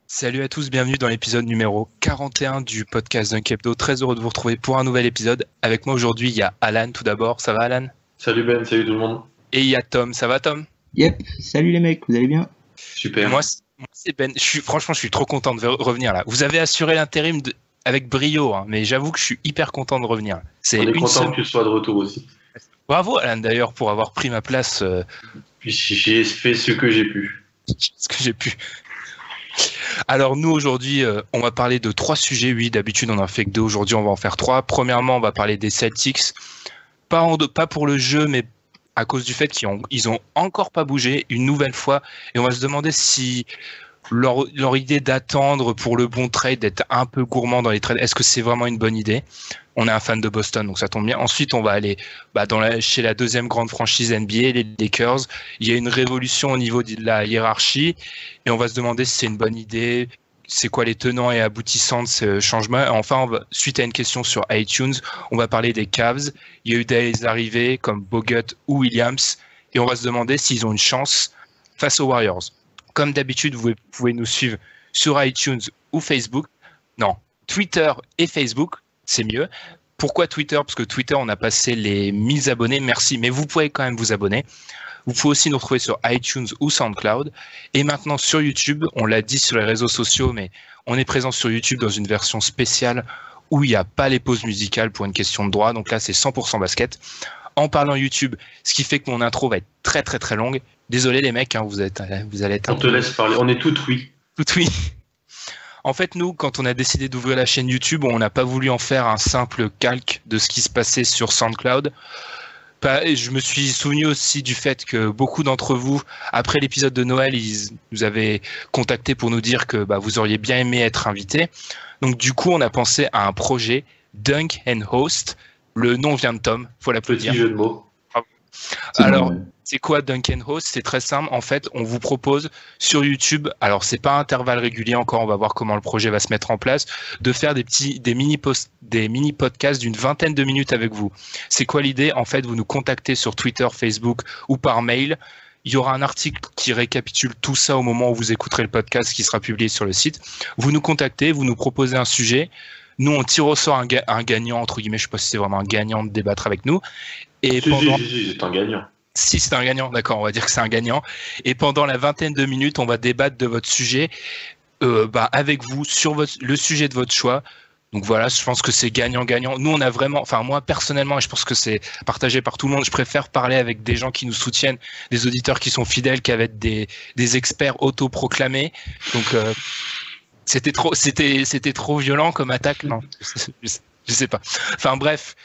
Salut à tous, bienvenue dans l'épisode numéro 41 du podcast Dunk Hebdo. Très heureux de vous retrouver pour un nouvel épisode. Avec moi aujourd'hui, il y a Alan tout d'abord. Ça va Alan? Salut Ben, salut tout le monde. Et il y a Tom. Ça va Tom? Yep, salut les mecs, vous allez bien? Super. Moi, c'est Ben. Franchement, je suis trop content de revenir là. Vous avez assuré l'intérim avec brio, hein, mais j'avoue que je suis hyper content de revenir. On est content que tu sois de retour aussi. Bravo Alan d'ailleurs pour avoir pris ma place. Puis j'ai fait ce que j'ai pu. Ce que j'ai pu. Alors nous aujourd'hui, on va parler de 3 sujets. Oui, d'habitude on en fait que 2. Aujourd'hui, on va en faire 3. Premièrement, on va parler des Celtics. Pas pour le jeu, mais à cause du fait qu'ils ont encore pas bougé une nouvelle fois. Et on va se demander si leur idée d'attendre pour le bon trade, d'être un peu gourmand dans les trades, est-ce que c'est vraiment une bonne idée? On est un fan de Boston, donc ça tombe bien. Ensuite, on va aller chez la deuxième grande franchise NBA, les Lakers. Il y a une révolution au niveau de la hiérarchie et on va se demander si c'est une bonne idée. C'est quoi les tenants et aboutissants de ce changement? Enfin, suite à une question sur iTunes, on va parler des Cavs. Il y a eu des arrivées comme Bogut ou Williams et on va se demander s'ils ont une chance face aux Warriors. Comme d'habitude, vous pouvez nous suivre sur iTunes ou Facebook. Non, Twitter et Facebook, c'est mieux. Pourquoi Twitter? Parce que Twitter, on a passé les 1000 abonnés. Merci, mais vous pouvez quand même vous abonner. Vous pouvez aussi nous retrouver sur iTunes ou SoundCloud. Et maintenant sur YouTube, on l'a dit sur les réseaux sociaux, mais on est présent sur YouTube dans une version spéciale où il n'y a pas les pauses musicales pour une question de droit. Donc là, c'est 100% basket. En parlant YouTube, ce qui fait que mon intro va être très très très longue. Désolé les mecs, hein, vous allez être... On te laisse parler, on est tout oui. Tout oui. En fait, nous, quand on a décidé d'ouvrir la chaîne YouTube, on n'a pas voulu en faire un simple calque de ce qui se passait sur SoundCloud. Je me suis souvenu aussi du fait que beaucoup d'entre vous, après l'épisode de Noël, ils nous avaient contacté pour nous dire que vous auriez bien aimé être invités. Donc du coup, on a pensé à un projet Dunk and Host. Le nom vient de Tom, faut l'applaudir. Petit jeu de mots. Alors, c'est quoi Dunk and Host? C'est très simple. En fait, on vous propose sur YouTube, alors c'est pas intervalle régulier encore, on va voir comment le projet va se mettre en place, de faire des mini podcasts d'une vingtaine de minutes avec vous. C'est quoi l'idée? En fait, vous nous contactez sur Twitter, Facebook ou par mail. Il y aura un article qui récapitule tout ça au moment où vous écouterez le podcast qui sera publié sur le site. Vous nous contactez, vous nous proposez un sujet. Nous, on tire au sort un gagnant, entre guillemets, je ne sais pas si c'est vraiment un gagnant de débattre avec nous. Et si, c'est un gagnant. Si c'est un gagnant, d'accord, on va dire que c'est un gagnant. Et pendant la vingtaine de minutes, on va débattre de votre sujet avec vous sur le sujet de votre choix. Donc voilà, je pense que c'est gagnant-gagnant. Nous, on a vraiment, enfin moi personnellement, et je pense que c'est partagé par tout le monde, je préfère parler avec des gens qui nous soutiennent, des auditeurs qui sont fidèles qu'avec des experts autoproclamés. Donc c'était trop violent comme attaque, non? Je sais pas. Enfin bref.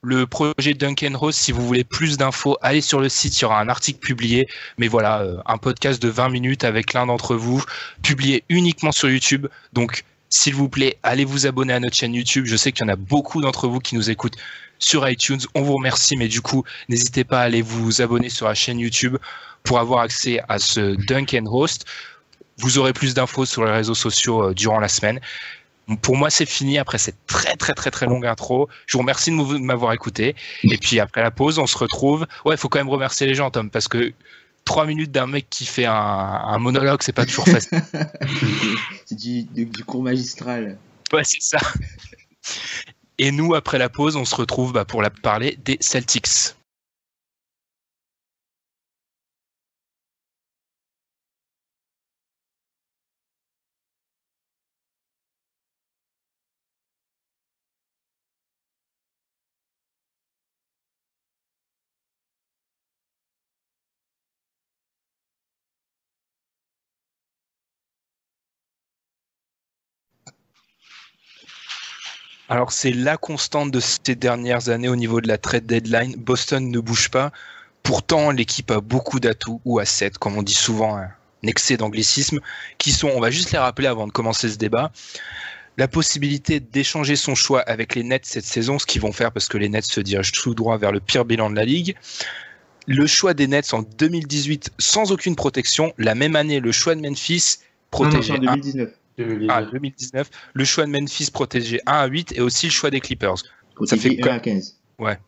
Le projet Dunk and Host, si vous voulez plus d'infos, allez sur le site, il y aura un article publié. Mais voilà, un podcast de 20 minutes avec l'un d'entre vous, publié uniquement sur YouTube. Donc, s'il vous plaît, allez vous abonner à notre chaîne YouTube. Je sais qu'il y en a beaucoup d'entre vous qui nous écoutent sur iTunes. On vous remercie, mais du coup, n'hésitez pas à aller vous abonner sur la chaîne YouTube pour avoir accès à ce Dunk and Host. Vous aurez plus d'infos sur les réseaux sociaux durant la semaine. Pour moi, c'est fini après cette très très très très longue intro. Je vous remercie de m'avoir écouté. Et puis après la pause, on se retrouve. Ouais, il faut quand même remercier les gens, Tom, parce que 3 minutes d'un mec qui fait un monologue, c'est pas toujours facile. C'est du cours magistral. Ouais, c'est ça. Et nous, après la pause, on se retrouve pour parler des Celtics. Alors, c'est la constante de ces dernières années au niveau de la trade deadline. Boston ne bouge pas. Pourtant, l'équipe a beaucoup d'atouts, ou assets, comme on dit souvent, un excès d'anglicisme, qui sont, on va juste les rappeler avant de commencer ce débat, la possibilité d'échanger son choix avec les Nets cette saison, ce qu'ils vont faire parce que les Nets se dirigent tout droit vers le pire bilan de la Ligue. Le choix des Nets en 2018 sans aucune protection. La même année, le choix de Memphis protégé. En 2019. 2019. Le choix de Memphis protégé 1 à 8 et aussi le choix des Clippers. Ça fait 1 à 15. Ouais.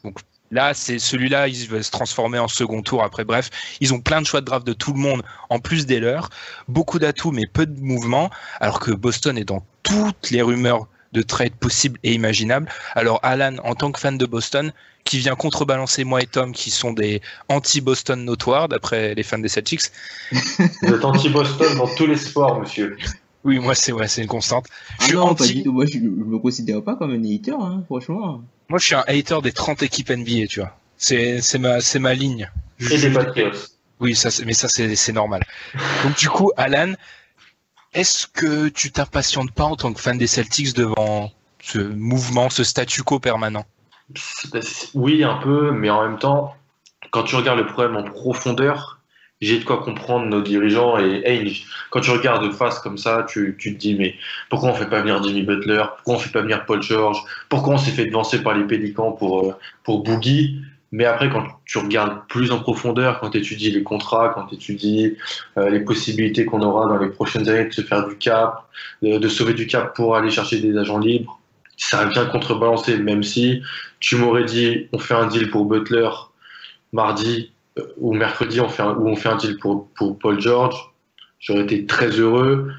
Donc Là, c'est celui-là, il va se transformer en second tour après. Bref, ils ont plein de choix de draft de tout le monde, en plus des leurs. Beaucoup d'atouts, mais peu de mouvements. Alors que Boston est dans toutes les rumeurs de trade possibles et imaginables. Alors, Alan, en tant que fan de Boston, qui vient contrebalancer moi et Tom, qui sont des anti-Boston notoires, d'après les fans des Celtics. Vous êtes anti-Boston dans tous les sports, monsieur. Oui, moi, c'est une constante. Ah non, pas du tout. Moi, je me considère pas comme un hater, hein, franchement. Moi, je suis un hater des 30 équipes NBA, tu vois. C'est ma ligne. Et des Patriots. Oui, mais ça, c'est normal. Donc, du coup, Alan, est-ce que tu t'impatientes pas en tant que fan des Celtics devant ce mouvement, ce statu quo permanent? Oui, un peu, mais en même temps, quand tu regardes le problème en profondeur, j'ai de quoi comprendre nos dirigeants. Et hey, quand tu regardes de face comme ça, tu te dis, mais pourquoi on fait pas venir Jimmy Butler? Pourquoi on fait pas venir Paul George? Pourquoi on s'est fait devancer par les Pélicans pour Boogie? Mais après, quand tu regardes plus en profondeur, quand tu étudies les contrats, quand tu étudies les possibilités qu'on aura dans les prochaines années de se faire du cap, de sauver du cap pour aller chercher des agents libres, ça vient contrebalancer, même si tu m'aurais dit on fait un deal pour Butler mardi ou mercredi, on fait un deal pour Paul George, j'aurais été très heureux.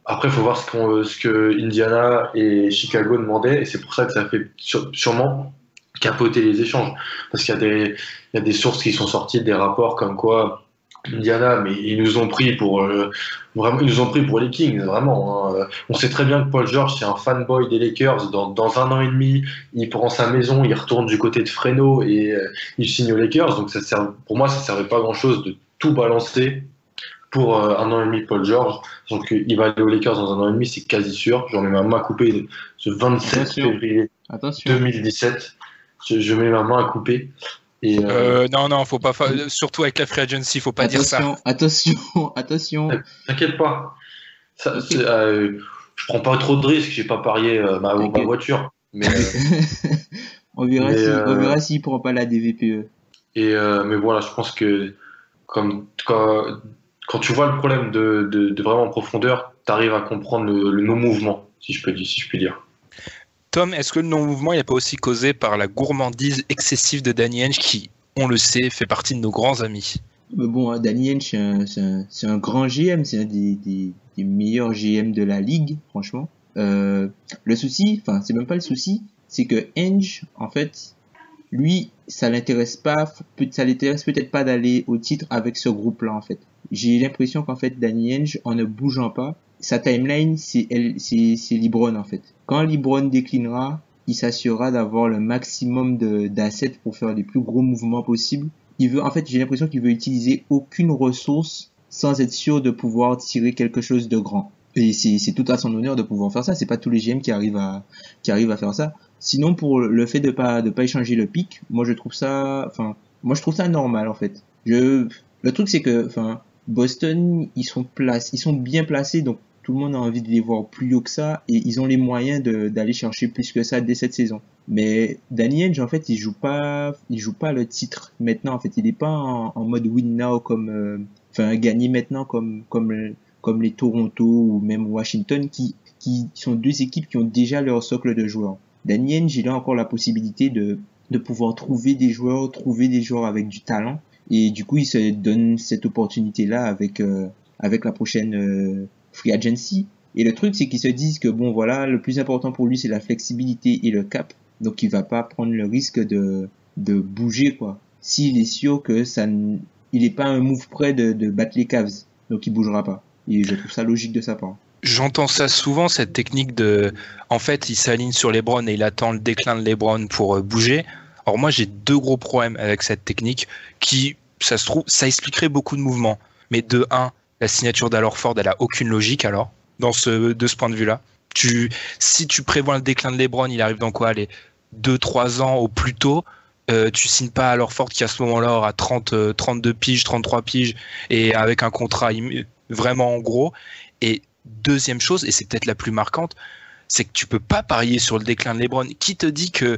Après, il faut voir ce que Indiana et Chicago demandaient, et c'est pour ça que ça fait sûrement capoter les échanges. Parce qu'il y a des sources qui sont sorties, des rapports comme quoi Indiana, mais ils nous ont pris pour vraiment, ils nous ont pris pour les Kings, vraiment. Hein. On sait très bien que Paul George, c'est un fanboy des Lakers. Dans un an et demi, il prend sa maison, il retourne du côté de Fresno et il signe aux Lakers. Donc pour moi, ça servait pas grand-chose de tout balancer pour un an et demi Paul George. Donc il va aller aux Lakers dans un an et demi, c'est quasi sûr. J'en ai ma main coupée ce 27 février 2017. Je mets ma main à couper. Et non, faut pas surtout avec la free agency, faut pas dire ça. Attention. T'inquiète pas. Je prends pas trop de risques, j'ai pas parié ma voiture. Mais, on verra s'il prend pas la DVPE. Mais voilà, je pense que quand tu vois le problème de vraiment en profondeur, t'arrives à comprendre le non-mouvement, si je puis dire. Tom, est-ce que le non-mouvement n'est pas aussi causé par la gourmandise excessive de Danny Ainge qui, on le sait, fait partie de nos grands amis? Mais bon, Danny Ainge, c'est un grand GM, c'est un des meilleurs GM de la ligue, franchement. Le souci, enfin, c'est même pas le souci, c'est que Ainge, en fait, lui, ça l'intéresse peut-être pas d'aller au titre avec ce groupe-là, en fait. J'ai l'impression qu'en fait, Danny Ainge, en ne bougeant pas, sa timeline, c'est LeBron, en fait. Quand LeBron déclinera, il s'assurera d'avoir le maximum d'assets pour faire les plus gros mouvements possibles. En fait, j'ai l'impression qu'il veut utiliser aucune ressource sans être sûr de pouvoir tirer quelque chose de grand. Et c'est tout à son honneur de pouvoir faire ça. C'est pas tous les GM qui arrivent à faire ça. Sinon, pour le fait de pas échanger le pic, moi je trouve ça normal, en fait. Le truc, c'est que, Boston, ils sont bien placés, donc tout le monde a envie de les voir plus haut que ça, et ils ont les moyens d'aller chercher plus que ça dès cette saison. Mais Danny Ainge, en fait, il joue pas le titre maintenant, en fait. Il est pas en mode win now comme, gagner maintenant comme les Toronto ou même Washington qui sont deux équipes qui ont déjà leur socle de joueurs. Danny Ainge, il a encore la possibilité de pouvoir trouver des joueurs avec du talent, et du coup, il se donne cette opportunité-là avec la prochaine free agency. Et le truc, c'est qu'ils se disent que bon, voilà, le plus important pour lui, c'est la flexibilité et le cap. Donc, il va pas prendre le risque de bouger, quoi. S'il est sûr que il est pas un move près de battre les Cavs. Donc, il bougera pas. Et je trouve ça logique de sa part. J'entends ça souvent, cette technique en fait, il s'aligne sur LeBron et il attend le déclin de LeBron pour bouger. Alors moi, j'ai deux gros problèmes avec cette technique qui, ça se trouve, ça expliquerait beaucoup de mouvements. Mais de un, la signature d'Al Horford, elle a aucune logique alors, de ce point de vue-là. Si tu prévois le déclin de LeBron, il arrive dans quoi, les 2-3 ans au plus tôt, tu signes pas Al Horford qui à ce moment-là aura 32 piges, 33 piges et avec un contrat vraiment en gros. Et deuxième chose, et c'est peut-être la plus marquante, c'est que tu peux pas parier sur le déclin de LeBron. Qui te dit que,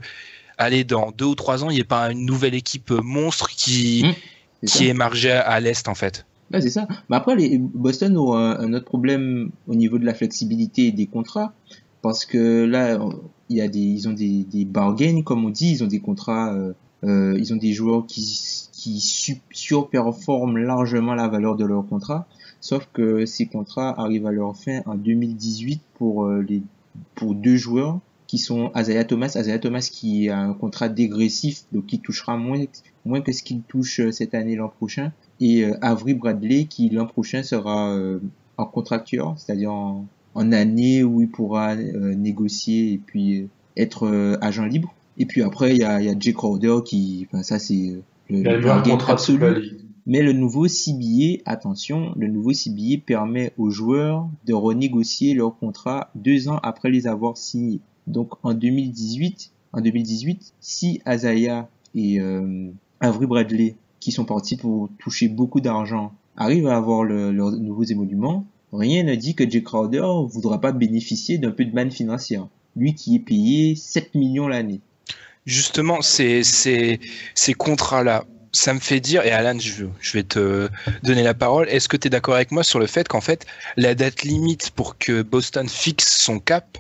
allez, dans 2 ou 3 ans, il n'y ait pas une nouvelle équipe monstre qui émergeait à l'Est, en fait? Ouais, c'est ça. Mais après, Boston ont un autre problème au niveau de la flexibilité et des contrats, parce que là, ils ont des bargains, comme on dit, ils ont des contrats Ils ont des joueurs qui surperforment largement la valeur de leur contrat, sauf que ces contrats arrivent à leur fin en 2018 pour 2 joueurs qui sont Isaiah Thomas qui a un contrat dégressif, donc qui touchera moins que ce qu'il touche cette année l'an prochain, et Avery Bradley qui l'an prochain sera en contracteur, c'est-à-dire en année où il pourra négocier et puis être agent libre. Et puis après il y a Jay Crowder qui, enfin ça c'est le bargain absolu. Mais le nouveau CBA, attention, le nouveau CBA permet aux joueurs de renégocier leur contrat 2 ans après les avoir signés. Donc en 2018, si Isaiah et Avery Bradley, qui sont partis pour toucher beaucoup d'argent, arrivent à avoir leurs nouveaux émoluments, rien ne dit que Jay Crowder voudra pas bénéficier d'un peu de manne financière. Lui qui est payé 7 millions l'année. Justement, ces contrats-là, ça me fait dire, et Alan, je vais te donner la parole, est-ce que tu es d'accord avec moi sur le fait qu'en fait, la date limite pour que Boston fixe son cap,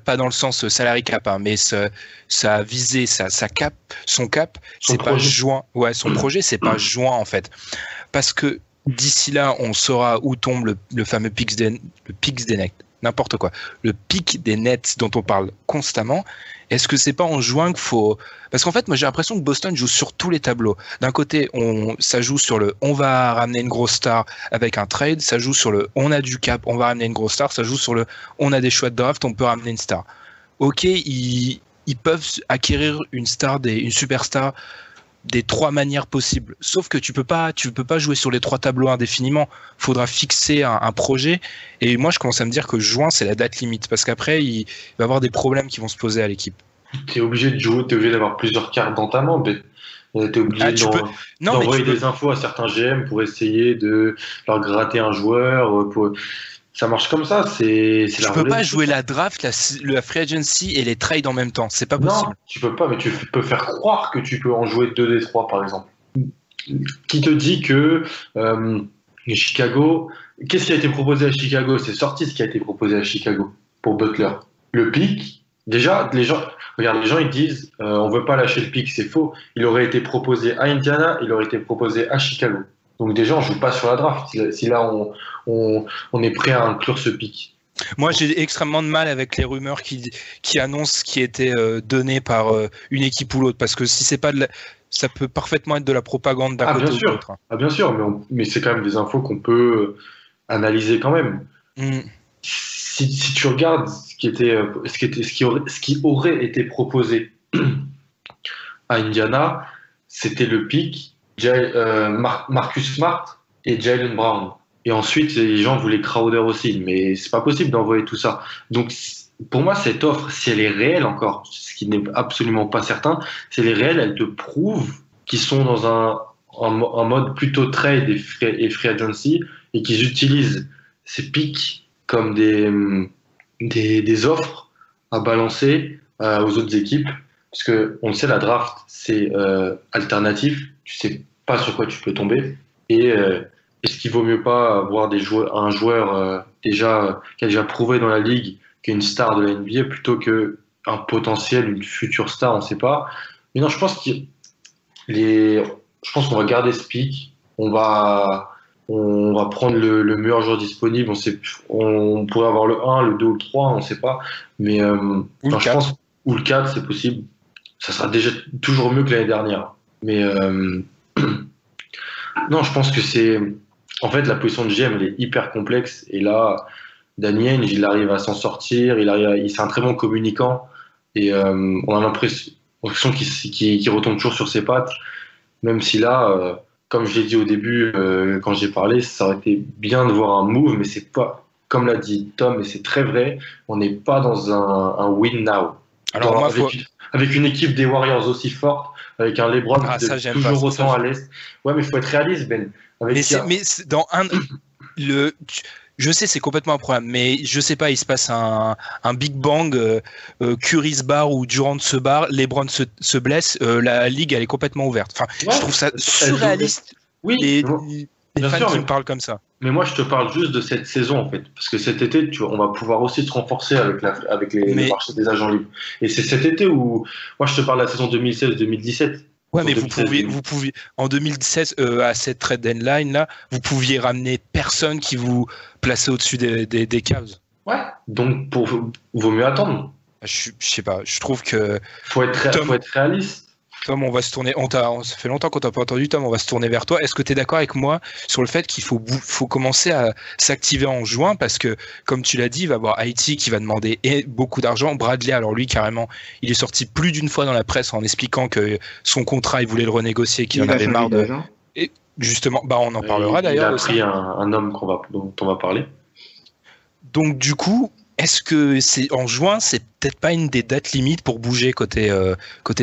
pas dans le sens salary cap, hein, mais sa visée, sa cap, son cap, c'est pas juin. Ouais, son projet, c'est pas juin en fait. Parce que d'ici là, on saura où tombe le fameux pic des nets, n'importe quoi. Le pic des nets dont on parle constamment. Est-ce que c'est pas en juin qu'il faut... Parce qu'en fait, moi j'ai l'impression que Boston joue sur tous les tableaux. D'un côté, ça joue sur le on va ramener une grosse star avec un trade, ça joue sur le on a du cap, on va ramener une grosse star, ça joue sur le on a des choix de draft, on peut ramener une star. Ok, ils peuvent acquérir une superstar des 3 manières possibles. Sauf que tu peux pas jouer sur les 3 tableaux indéfiniment. Faudra fixer un projet. Et moi, je commence à me dire que juin, c'est la date limite. Parce qu'après, il va y avoir des problèmes qui vont se poser à l'équipe. T'es obligé de jouer, t'es obligé d'avoir plusieurs cartes dans ta main. T'es obligé d'envoyer des infos à certains GM pour essayer de leur gratter un joueur. Ça marche comme ça. Tu peux pas jouer la draft, la free agency et les trades en même temps. C'est pas possible. Non, tu peux pas, mais tu peux faire croire que tu peux en jouer 2 des 3, par exemple. Qui te dit que Chicago... Qu'est-ce qui a été proposé à Chicago? C'est sorti ce qui a été proposé à Chicago pour Butler. Le pick, déjà, les gens ils disent on veut pas lâcher le pick, c'est faux. Il aurait été proposé à Indiana, il aurait été proposé à Chicago. Donc déjà, on joue pas sur la draft. Si là, on est prêt à inclure ce pick. Moi, j'ai extrêmement de mal avec les rumeurs qui annoncent ce qui était donné par une équipe ou l'autre, parce que si c'est pas ça peut parfaitement être de la propagande d'un côté ou de l'autre. Ah bien sûr, mais c'est quand même des infos qu'on peut analyser quand même. Si tu regardes ce qui aurait été proposé à Indiana, c'était le pick Marcus Smart et Jaylen Brown. Et ensuite, les gens voulaient Crowder aussi, mais c'est pas possible d'envoyer tout ça. Donc, pour moi, cette offre, si elle est réelle encore, ce qui n'est absolument pas certain, si elle est réelle, elle te prouve qu'ils sont dans un mode plutôt trade et free agency et qu'ils utilisent ces picks comme des offres à balancer aux autres équipes. Parce que on le sait, la draft, c'est alternatif. Tu sais pas sur quoi tu peux tomber. Et est-ce qu'il vaut mieux pas avoir un joueur qui a déjà prouvé dans la ligue qui est une star de la NBA plutôt qu'un potentiel, une future star, on ne sait pas. Mais non, je pense qu'on va garder ce pick. On va prendre le meilleur joueur disponible. On pourrait avoir le 1, le 2 ou le 3, on ne sait pas. Mais je pense ou le 4, c'est possible. Ça sera déjà toujours mieux que l'année dernière. Mais non, je pense que c'est... En fait, la position de GM, elle est hyper complexe. Et là, Danny Ainge, il arrive à s'en sortir. C'est un très bon communicant. Et on a l'impression qu'il retombe toujours sur ses pattes. Même si là, comme je l'ai dit au début, quand j'ai parlé, ça aurait été bien de voir un move. Mais c'est pas, comme l'a dit Tom, et c'est très vrai, on n'est pas dans un win now. Alors avec une équipe des Warriors aussi forte, avec un LeBron toujours autant à l'Est. Ouais, mais il faut être réaliste, Ben. Je sais, c'est complètement un problème, mais je sais pas, il se passe un Big Bang, Curry se barre ou Durant se barre, LeBron se blesse, la ligue elle est complètement ouverte. Enfin, je trouve ça surréaliste. Oui. des Bien fans sûr, qui mais me parlent comme ça. Mais moi, je te parle juste de cette saison, en fait. Parce que cet été, tu vois, on va pouvoir aussi se renforcer avec le Mais marché des agents libres. Et c'est cet été où, moi, je te parle de la saison 2016-2017. ouais, Saison mais 2016, vous pouviez, en 2016, à cette trade deadline là, vous pouviez ramener personne qui vous plaçait au-dessus des Cavs. ouais. Donc, vaut mieux attendre. Je sais pas, je trouve que Faut Tom, être réaliste. Tom, on va se tourner. Ça fait longtemps qu'on t'a pas entendu, Tom. On va se tourner vers toi. Est-ce que tu es d'accord avec moi sur le fait qu'il faut commencer à s'activer en juin parce que, comme tu l'as dit, il va y avoir Haïti qui va demander beaucoup d'argent. Bradley, alors lui, carrément, il est sorti plus d'une fois dans la presse en expliquant que son contrat, il voulait le renégocier, qu'il en avait marre de. Et justement, bah on en parlera d'ailleurs. Il a pris un homme dont on va parler. Donc du coup, est-ce que c'est en juin, c'est peut-être pas une des dates limites pour bouger côté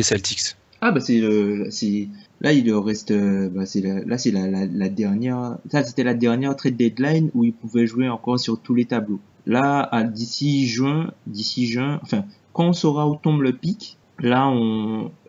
Celtics? Ah bah là il reste c'est la dernière, ça c'était la dernière trade deadline où il pouvait jouer encore sur tous les tableaux. Là d'ici juin, enfin quand on saura où tombe le pic, là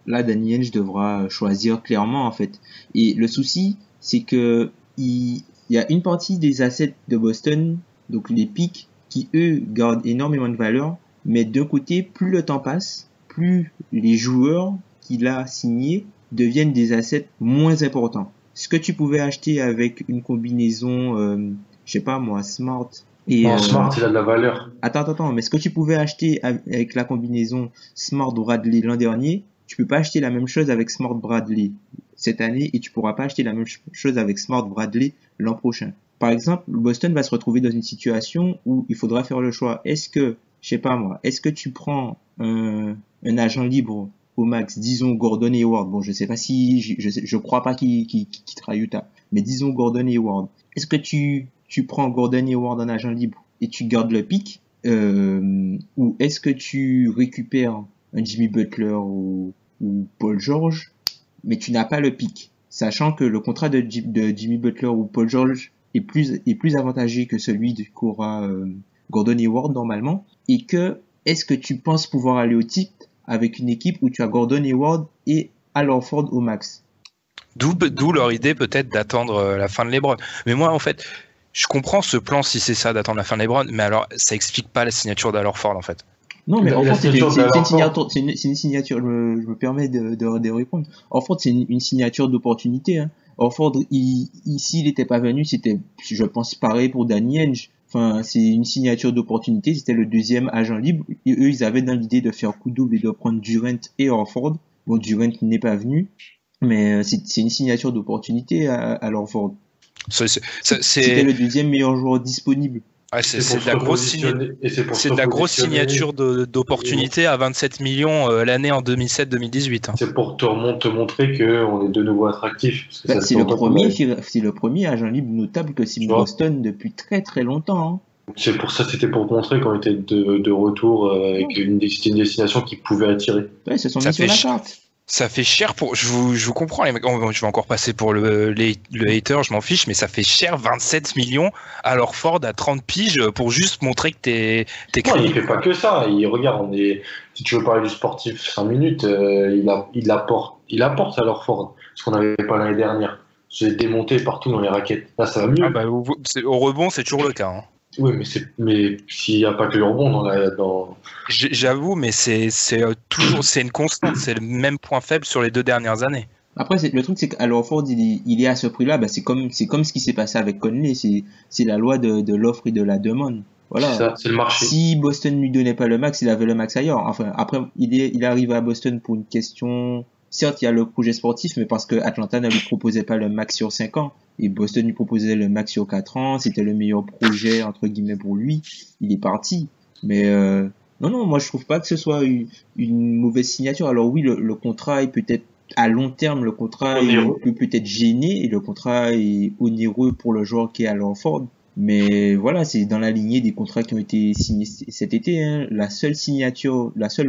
Danny Ainge devra choisir clairement en fait. Et le souci c'est que il y a une partie des assets de Boston, donc les pics, qui eux gardent énormément de valeur, mais d'un côté plus le temps passe, plus les joueurs qu'il a signés deviennent des assets moins importants. Ce que tu pouvais acheter avec une combinaison, je sais pas moi, Smart et Smart, il a de la valeur. Attends, mais ce que tu pouvais acheter avec la combinaison Smart Bradley l'an dernier, tu peux pas acheter la même chose avec Smart Bradley cette année et tu pourras pas acheter la même chose avec Smart Bradley l'an prochain. Par exemple, Boston va se retrouver dans une situation où il faudra faire le choix. Est-ce que tu prends un agent libre au max, disons Gordon Hayward. Bon, je sais pas si, je crois pas qu'il quittera Utah, mais disons Gordon Hayward. Est-ce que tu prends Gordon Hayward en agent libre et tu gardes le pick, ou est-ce que tu récupères un Jimmy Butler ou Paul George, mais tu n'as pas le pick, sachant que le contrat de Jimmy Butler ou Paul George est plus avantageux que celui qu'aura Gordon Hayward normalement, et que est-ce que tu penses pouvoir aller au titre avec une équipe où tu as Gordon Hayward et Al Horford au max? D'où leur idée peut-être d'attendre la fin de LeBron. Mais moi, en fait, je comprends ce plan si c'est ça, d'attendre la fin de LeBron, mais alors ça explique pas la signature d'Al Horford en fait. Non, mais Horford, c'est une signature, je me permets de répondre. Horford, c'est une signature d'opportunité. Hein. Horford, s'il n'était pas venu, c'était, je pense, pareil pour Danny Ainge. Enfin, c'est une signature d'opportunité. C'était le deuxième agent libre. Et eux, ils avaient dans l'idée de faire coup double et de prendre Durant et Horford. Bon, Durant n'est pas venu, mais c'est une signature d'opportunité à Horford. C'était le deuxième meilleur joueur disponible. Ouais, c'est de la grosse signature d'opportunité à 27 millions l'année en 2007-2018. Hein. C'est pour te montrer qu'on est de nouveau attractif. C'est le premier agent libre notable que signe Boston depuis très très longtemps. Hein. C'est pour ça, c'était pour montrer qu'on était de retour avec une destination qui pouvait attirer. Ouais, ils se sont mis sur la carte. Ça fait cher pour. Je vous comprends, les mecs. Je vais encore passer pour le hater, je m'en fiche, mais ça fait cher 27 millions à Horford à 30 piges pour juste montrer que t'es crédible. Non, il fait pas que ça. Regarde, si tu veux parler du sportif 5 minutes, il apporte à Horford, ce qu'on n'avait pas l'année dernière. C'est démonté partout dans les raquettes. Là, ça va mieux. Ah bah, au rebond, c'est toujours le cas. Hein. Oui, mais s'il n'y a pas que le rebond J'avoue, mais c'est une constante, c'est le même point faible sur les 2 dernières années. Après, le truc, c'est qu'à Horford, il est à ce prix-là, bah, c'est comme ce qui s'est passé avec Conley, c'est la loi de l'offre et de la demande. Voilà. C'est ça, c'est le marché. Si Boston lui donnait pas le max, il avait le max ailleurs. Enfin, après, il est arrivé à Boston pour une question. Certes, il y a le projet sportif, mais parce que Atlanta ne lui proposait pas le max sur 5 ans. Et Boston lui proposait le max sur 4 ans. C'était le meilleur projet, entre guillemets, pour lui. Il est parti. Mais, non, moi, je trouve pas que ce soit une mauvaise signature. Alors oui, le contrat est peut-être, à long terme, le contrat peut peut-être gêner et le contrat est onéreux pour le joueur qui est à Horford. Mais voilà, c'est dans la lignée des contrats qui ont été signés cet été. Hein. La seule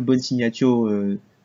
bonne signature,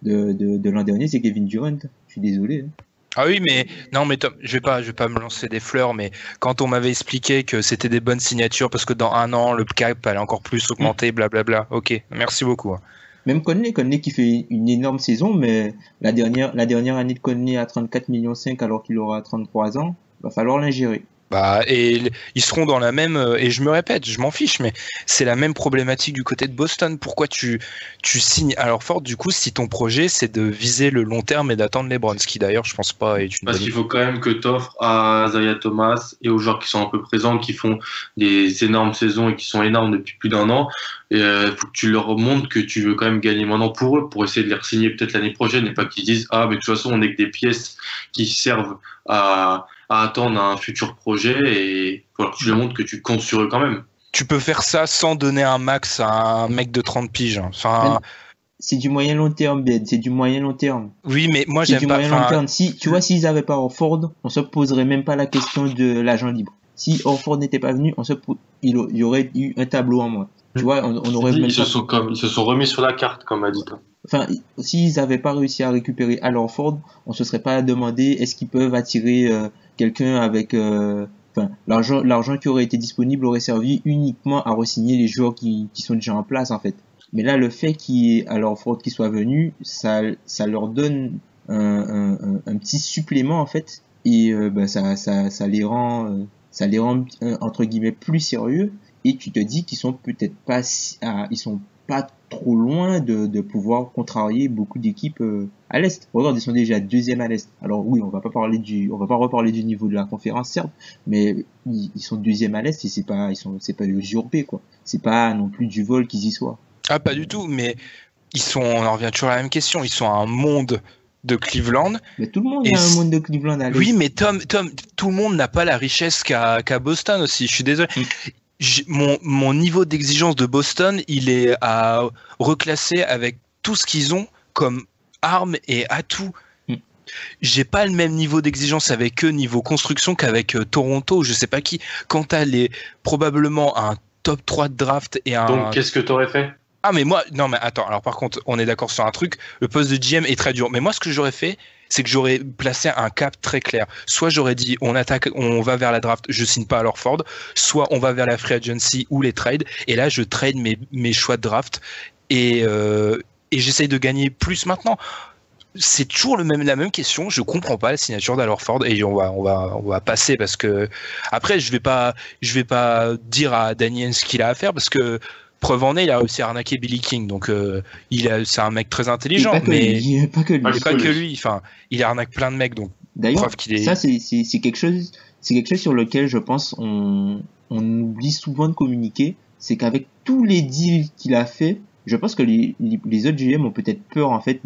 de l'an dernier, c'est Kevin Durant. Je suis désolé. Hein. Ah oui, mais non, mais Tom, je vais pas me lancer des fleurs, mais quand on m'avait expliqué que c'était des bonnes signatures parce que dans 1 an le cap allait encore plus augmenter, blablabla. Ok, merci beaucoup. Même Conley qui fait une énorme saison, mais la dernière année de Conley à 34,5 millions alors qu'il aura 33 ans, va falloir l'ingérer. Bah, et ils seront dans la même, et je me répète, je m'en fiche, mais c'est la même problématique du côté de Boston. Pourquoi tu signes à Horford, du coup, si ton projet c'est de viser le long terme et d'attendre LeBron, ce qui d'ailleurs, je pense pas est une Parce bonne qu'il idée. faut quand même que tu offres à Isaiah Thomas et aux joueurs qui sont un peu présents, qui font des énormes saisons et qui sont énormes depuis plus d'un an. Et faut que tu leur montres que tu veux quand même gagner maintenant pour eux, pour essayer de les re-signer peut-être l'année prochaine et pas qu'ils disent ah mais de toute façon on n'est que des pièces qui servent à attendre un futur projet et faut que tu leur montres que tu comptes sur eux quand même. Tu peux faire ça sans donner un max à un mec de 30 piges. Enfin, C'est du moyen long terme, Ben. C'est du moyen long terme. oui, mais moi C'est j'aime du pas. moyen long Enfin, terme. Si, tu vois, s'ils avaient pas Horford, on se poserait même pas la question de l'agent libre. Si Horford n'était pas venu, il y aurait eu un tableau en moins. Tu vois, on aurait même Ils se pas... ils se sont remis sur la carte, comme a dit. Enfin, s'ils avaient pas réussi à récupérer Al Horford, on se serait pas demandé est-ce qu'ils peuvent attirer quelqu'un avec... Enfin, l'argent qui aurait été disponible aurait servi uniquement à re-signer les joueurs qui sont déjà en place, en fait. Mais là, le fait qu'il y ait Al Horford qui soit venu, ça leur donne un petit supplément, en fait. Et ça les rend entre guillemets plus sérieux. Et tu te dis qu'ils sont peut-être pas ils sont pas trop loin de pouvoir contrarier beaucoup d'équipes à l'Est. Regarde, ils sont déjà deuxième à l'Est. Alors oui, on va pas reparler du niveau de la conférence, certes, mais ils sont deuxième à l'Est et c'est pas usurpé, quoi. C'est pas non plus du vol qu'ils y soient. ah, pas du tout, mais on en revient toujours à la même question. Ils sont à un monde de Cleveland. Mais tout le monde Et a un monde de Cleveland à l'Est. Oui, mais Tom, tout le monde n'a pas la richesse qu'a Boston aussi. Je suis désolé. Mon niveau d'exigence de Boston, il est à reclasser avec tout ce qu'ils ont comme armes et atouts. J'ai pas le même niveau d'exigence avec eux niveau construction qu'avec Toronto, je sais pas qui. Quand t'as probablement un top 3 de draft et un... Donc, qu'est-ce que t'aurais fait? Ah, mais moi, non, mais attends, alors par contre, on est d'accord sur un truc, le poste de GM est très dur. Mais moi, ce que j'aurais fait, c'est que j'aurais placé un cap très clair. Soit j'aurais dit, on va vers la draft, je signe pas à Horford, soit on va vers la free agency ou les trades, et là, je trade mes choix de draft, et j'essaye de gagner plus maintenant. C'est toujours la même question. Je comprends pas la signature d'Al Horford et on va passer parce que après je vais pas dire à Danny ce qu'il a à faire parce que preuve en est, il a réussi à arnaquer Billy King, donc c'est un mec très intelligent, mais pas que lui. Enfin, il arnaque plein de mecs, donc d'ailleurs preuve qu'il est... ça c'est quelque chose sur lequel je pense on oublie souvent de communiquer, c'est qu'avec tous les deals qu'il a fait, je pense que les autres GM ont peut-être peur en fait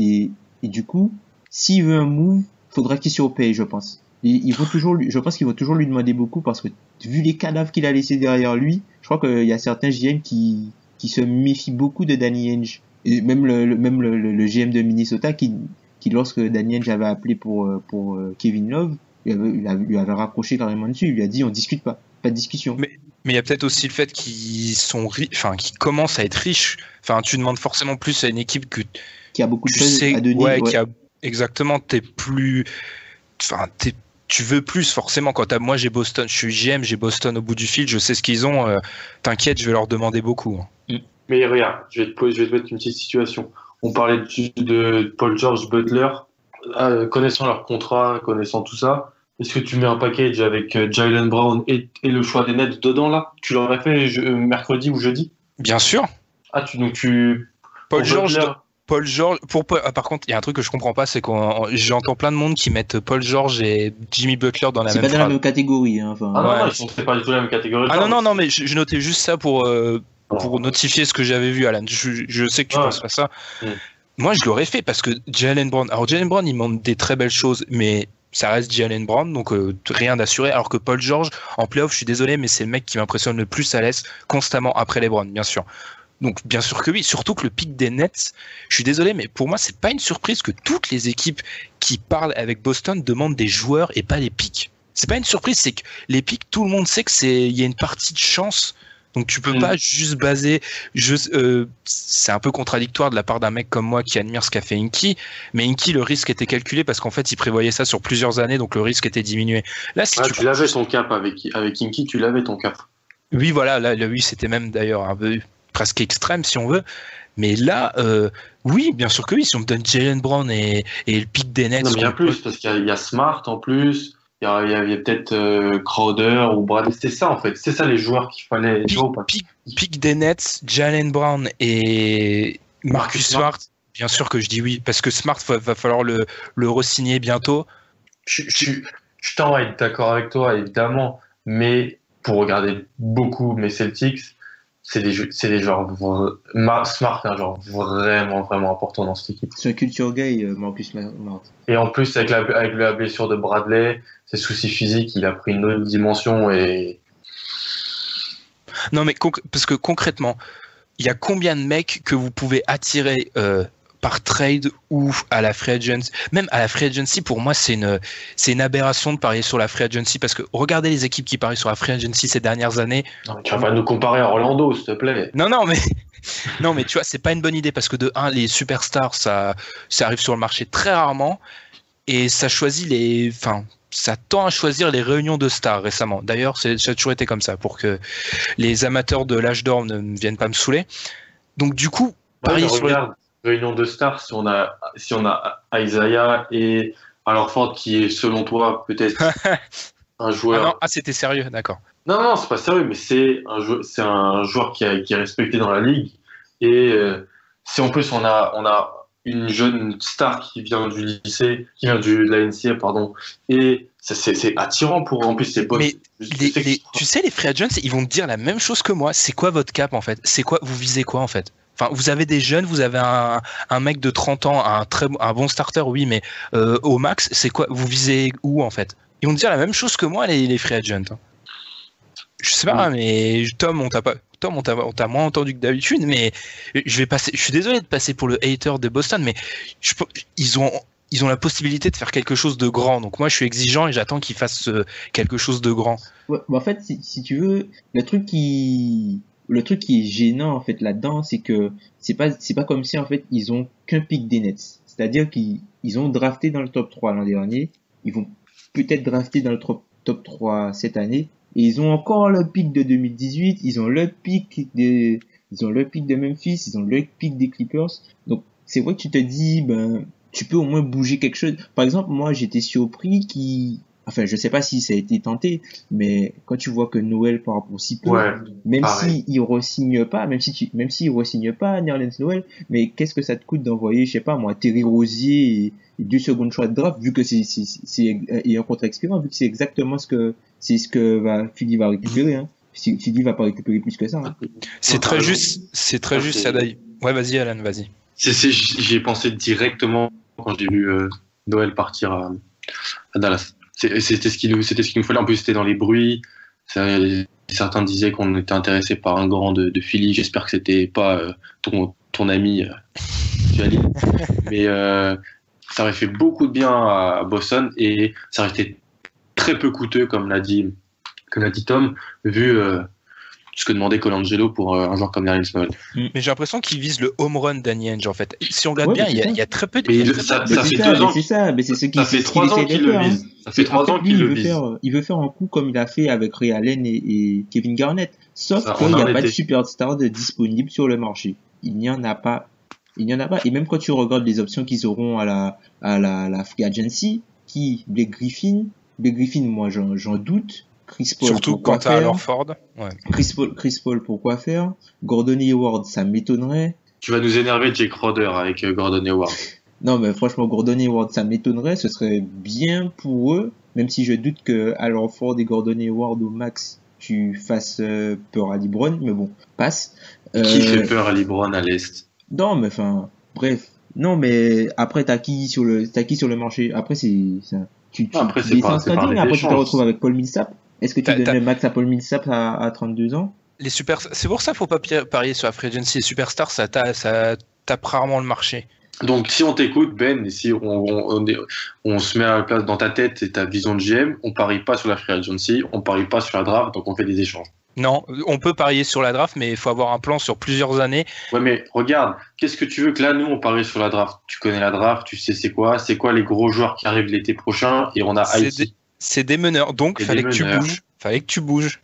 et du coup, s'il veut un move, faudra qu'il surpaye, je pense. Je pense qu'ils vont toujours lui demander beaucoup parce que vu les cadavres qu'il a laissés derrière lui, je crois qu'il y a certains GM qui se méfient beaucoup de Danny Ainge. Et même le GM de Minnesota qui lorsque Danny Ainge avait appelé pour Kevin Love, lui avait rapproché carrément dessus. Il lui a dit on discute pas de discussion. Mais il y a peut-être aussi le fait qu'ils commencent à être riches. Enfin, tu demandes forcément plus à une équipe qui a beaucoup de choses à donner. Ouais. Exactement, tu veux plus forcément. Moi j'ai Boston, je suis GM, j'ai Boston au bout du fil, je sais ce qu'ils ont. T'inquiète, je vais leur demander beaucoup. Mais regarde, je vais te mettre une petite situation. On parlait de Paul George, Butler, connaissant leur contrat, connaissant tout ça. Est-ce que tu mets un package avec Jaylen Brown et le choix des Nets dedans là? Tu l'aurais fait mercredi ou jeudi? Bien sûr. Ah, Paul George, par contre, il y a un truc que je comprends pas, c'est que j'entends plein de monde qui mettent Paul George et Jimmy Butler dans la même phrase. C'est pas dans la même catégorie. Hein, enfin, non, c'est pas du tout la même catégorie. Ah non, mais je notais juste ça pour notifier ce que j'avais vu, Alan. Je sais que tu penses pas ça. Moi, je l'aurais fait parce que Jaylen Brown, il montre des très belles choses, mais ça reste Jaylen Brown, donc rien d'assuré. Alors que Paul George, en playoff, je suis désolé, mais c'est le mec qui m'impressionne le plus à l'Est, constamment après LeBron, bien sûr. Donc bien sûr que oui, surtout que le pic des Nets, je suis désolé, mais pour moi c'est pas une surprise que toutes les équipes qui parlent avec Boston demandent des joueurs et pas des pics. C'est pas une surprise, c'est que les pics, tout le monde sait que il y a une partie de chance. Donc tu peux pas juste baser, c'est un peu contradictoire de la part d'un mec comme moi qui admire ce qu'a fait Inky, mais Inky le risque était calculé parce qu'en fait il prévoyait ça sur plusieurs années, donc le risque était diminué. Là, si tu l'avais ton cap avec Inky, tu l'avais ton cap. Oui, voilà, là oui c'était même d'ailleurs un peu presque extrême si on veut, mais là oui, bien sûr que oui, si on me donne Jaylen Brown et le pic des Nets. Non, mais il y a plus parce qu'il y a Smart en plus. il y a peut-être Crowder ou Brad. C'était ça, en fait. C'est ça les joueurs qu'il fallait. Tu vois ou pas? Pick des Nets, Jalen Brown et Marcus Smart. Bien sûr que je dis oui, parce que Smart, va falloir le re-signer bientôt. Je tends à être d'accord avec toi, évidemment, mais pour regarder beaucoup mes Celtics, c'est des joueurs Smart, un joueur vraiment, vraiment important dans cette équipe. C'est un culture guy, Marcus Smart. Et en plus, avec la blessure de Bradley, ses soucis physiques, il a pris une autre dimension et... Non, mais parce que concrètement, il y a combien de mecs que vous pouvez attirer par trade ou à la free agency? Même à la free agency, pour moi, c'est une aberration de parier sur la free agency, parce que regardez les équipes qui parient sur la free agency ces dernières années. Non, tu vas pas nous comparer à Orlando, s'il te plaît. Non, mais tu vois, c'est pas une bonne idée, parce que de un, les superstars, ça arrive sur le marché très rarement, et ça tend à choisir les réunions de stars récemment. D'ailleurs, ça a toujours été comme ça, pour que les amateurs de l'âge d'or ne viennent pas me saouler. Donc du coup, parier sur réunion de stars, si on a Isaiah et alors Ford qui est selon toi peut-être un joueur. C'était sérieux, d'accord. Non, c'est pas sérieux, mais c'est un joueur qui est respecté dans la ligue. Et si en plus on a une jeune star qui vient du lycée, qui vient de la NCA, pardon, et c'est attirant pour en plus c'est bon. Mais tu sais, les free agents, ils vont te dire la même chose que moi. C'est quoi votre cap en fait? C'est quoi, vous visez quoi en fait? Enfin, vous avez des jeunes, vous avez un mec de 30 ans, un bon starter, oui, mais au max, c'est quoi? Vous visez où en fait? Ils vont te dire la même chose que moi, les free agents. Je sais pas, mais Tom, on t'a moins entendu que d'habitude, mais je suis désolé de passer pour le hater de Boston, mais ils ont la possibilité de faire quelque chose de grand. Donc moi, je suis exigeant et j'attends qu'ils fassent quelque chose de grand. Ouais, en fait, si tu veux, le truc qui est gênant en fait là-dedans, c'est que c'est pas comme si en fait ils ont qu'un pick des Nets. C'est-à-dire qu'ils ont drafté dans le top 3 l'an dernier, ils vont peut-être drafter dans le top 3 cette année, et ils ont encore le pick de 2018, ils ont le pick de Memphis, ils ont le pick des Clippers. Donc c'est vrai que tu te dis, tu peux au moins bouger quelque chose. Par exemple, moi j'étais surpris enfin, je sais pas si ça a été tenté, mais quand tu vois que Noël part pour si peu, même s'il re-signe pas, même s'il re-signe pas Nerlens Noël, mais qu'est-ce que ça te coûte d'envoyer, je sais pas moi, Terry Rozier et 2 secondes choix de draft, vu que et un contrat expirant, vu que c'est exactement ce que Philly va récupérer, hein. Philly va pas récupérer plus que ça, hein. C'est très juste, Sadaï. Ouais, vas-y, Alan, vas-y. J'y ai pensé directement quand j'ai vu Noël partir à Dallas. C'était ce qu'il nous fallait. En plus, c'était dans les bruits. Certains disaient qu'on était intéressé par un grand de Philly. J'espère que c'était pas ton ami Jalil. Mais ça aurait fait beaucoup de bien à Boston et ça aurait été très peu coûteux, comme l'a dit Tom, vu ce que demandait Colangelo pour un joueur comme Nerlens Noël. Mais j'ai l'impression qu'il vise le home run Danny Ainge en fait. Si on regarde bien, il y a très peu de. Ça fait 2 ans. C'est ça, mais c'est ce Ça fait 3 ans qu'il le vise. Ça fait 3 ans qu'il le vise. Il veut faire un coup comme il a fait avec Ray Allen et Kevin Garnett. Sauf qu'il n'y a pas de superstar disponible sur le marché. Il n'y en a pas. Et même quand tu regardes les options qu'ils auront à la free agency, Blake Griffin, moi j'en doute. Chris Paul, surtout quand t'as alors Ford. Ouais. Chris Paul, pourquoi faire? Gordon Hayward, ça m'étonnerait. Tu vas nous énerver, Jake Crowder, avec Gordon Hayward. Non, mais franchement, Gordon Hayward, ça m'étonnerait. Ce serait bien pour eux, même si je doute que alors Ford et Gordon Hayward au max, tu fasses peur à LeBron. Mais bon, passe. Qui fait peur à LeBron à l'Est? Non, mais enfin, bref. Non, mais après, t'as qui sur le marché? Après, après, c'est pas après, tu te retrouves avec Paul Millsap. Est-ce que tu donnes le max à Paul Millsap à 32 ans? C'est pour ça qu'il faut pas parier sur la free agency. Les superstars, ça tape rarement le marché. Donc, si on t'écoute, Ben, et si on se met à la place dans ta tête et ta vision de GM, on parie pas sur la free agency, on parie pas sur la draft, donc on fait des échanges. Non, on peut parier sur la draft, mais il faut avoir un plan sur plusieurs années. Ouais, mais regarde, qu'est-ce que tu veux que là, nous, on parie sur la draft? Tu connais la draft, tu sais c'est quoi les gros joueurs qui arrivent l'été prochain, et on a Haïti. C'est des meneurs, donc fallait que tu bouges.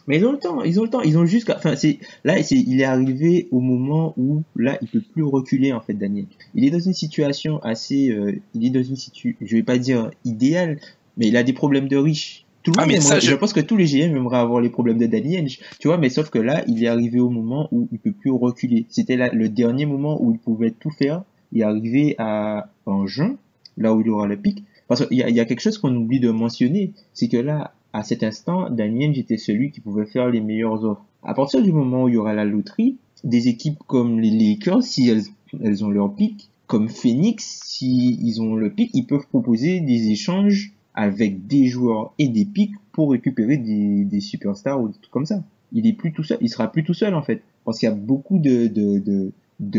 Mais ils ont le temps, ils ont juste, enfin, il est arrivé au moment où, là, il peut plus reculer, en fait, Daniel. Il est dans une situation je vais pas dire idéale, Mais il a des problèmes de riches. Tout le Ah, monde mais aimerait, ça, je pense que tous les GM aimeraient avoir les problèmes de Danny Ainge. Tu vois, mais sauf que là, il est arrivé au moment où il peut plus reculer. C'était le dernier moment où il pouvait tout faire. Il est arrivé en juin, là où il aura le pic. Parce qu'il y a quelque chose qu'on oublie de mentionner, c'est que là, à cet instant, Danny Ainge était celui qui pouvait faire les meilleures offres. À partir du moment où il y aura la loterie, des équipes comme les Lakers, si elles ont leur pic, comme Phoenix, si ils ont le pic, ils peuvent proposer des échanges avec des joueurs et des pics pour récupérer des superstars ou des trucs comme ça. Il est plus tout seul, il sera plus tout seul en fait, parce qu'il y a beaucoup de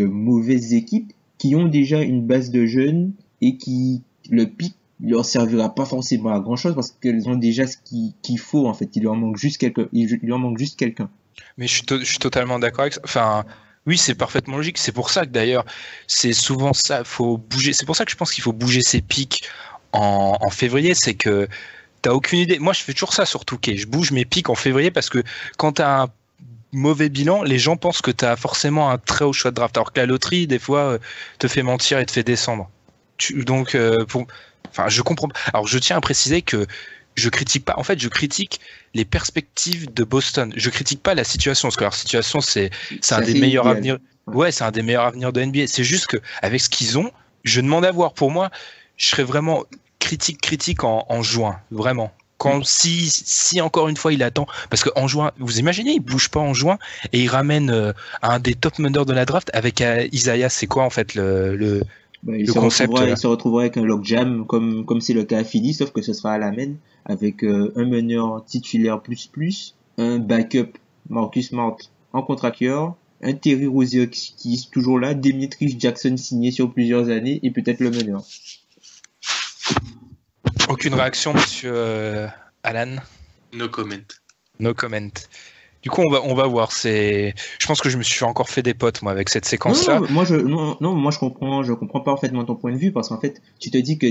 mauvaises équipes qui ont déjà une base de jeunes et qui le pic leur servira pas forcément à grand chose parce qu'elles ont déjà ce qu'il faut en fait. Il leur manque juste quelqu'un. Mais je suis totalement d'accord avec ça. Enfin, oui, c'est parfaitement logique. C'est pour ça que d'ailleurs, c'est souvent ça. Faut bouger. C'est pour ça que je pense qu'il faut bouger ses pics en février. C'est que t'as aucune idée. Moi, je fais toujours ça sur Touquet. Je bouge mes pics en février parce que quand t'as un mauvais bilan, les gens pensent que t'as forcément un très haut choix de draft. Alors que la loterie, des fois, te fait mentir et te fait descendre. Donc, enfin, je comprends. Alors, je tiens à préciser que je critique pas. En fait, je critique les perspectives de Boston. Je critique pas la situation parce que leur situation, c'est un des meilleurs avenirs. Ouais, c'est un des meilleurs avenirs de NBA. C'est juste que avec ce qu'ils ont, je demande à voir. Pour moi, je serais vraiment critique en juin, vraiment. Quand si encore une fois il attend, parce qu'en juin, vous imaginez, il bouge pas en juin et il ramène un des top meneurs de la draft avec Isaiah. C'est quoi en fait le concept il se retrouvera avec un logjam comme c'est le cas à Philly, sauf que ce sera à la main avec un meneur titulaire plus, un backup Marcus Smart en contracteur, un Terry Rozier qui est toujours là, Demetrius Jackson signé sur plusieurs années et peut-être le meneur. Aucune réaction, monsieur Alan? No comment. No comment. Du coup, on va voir. Je pense que je me suis encore fait des potes, moi, avec cette séquence-là. Moi, je comprends parfaitement ton point de vue parce qu'en fait, tu te dis que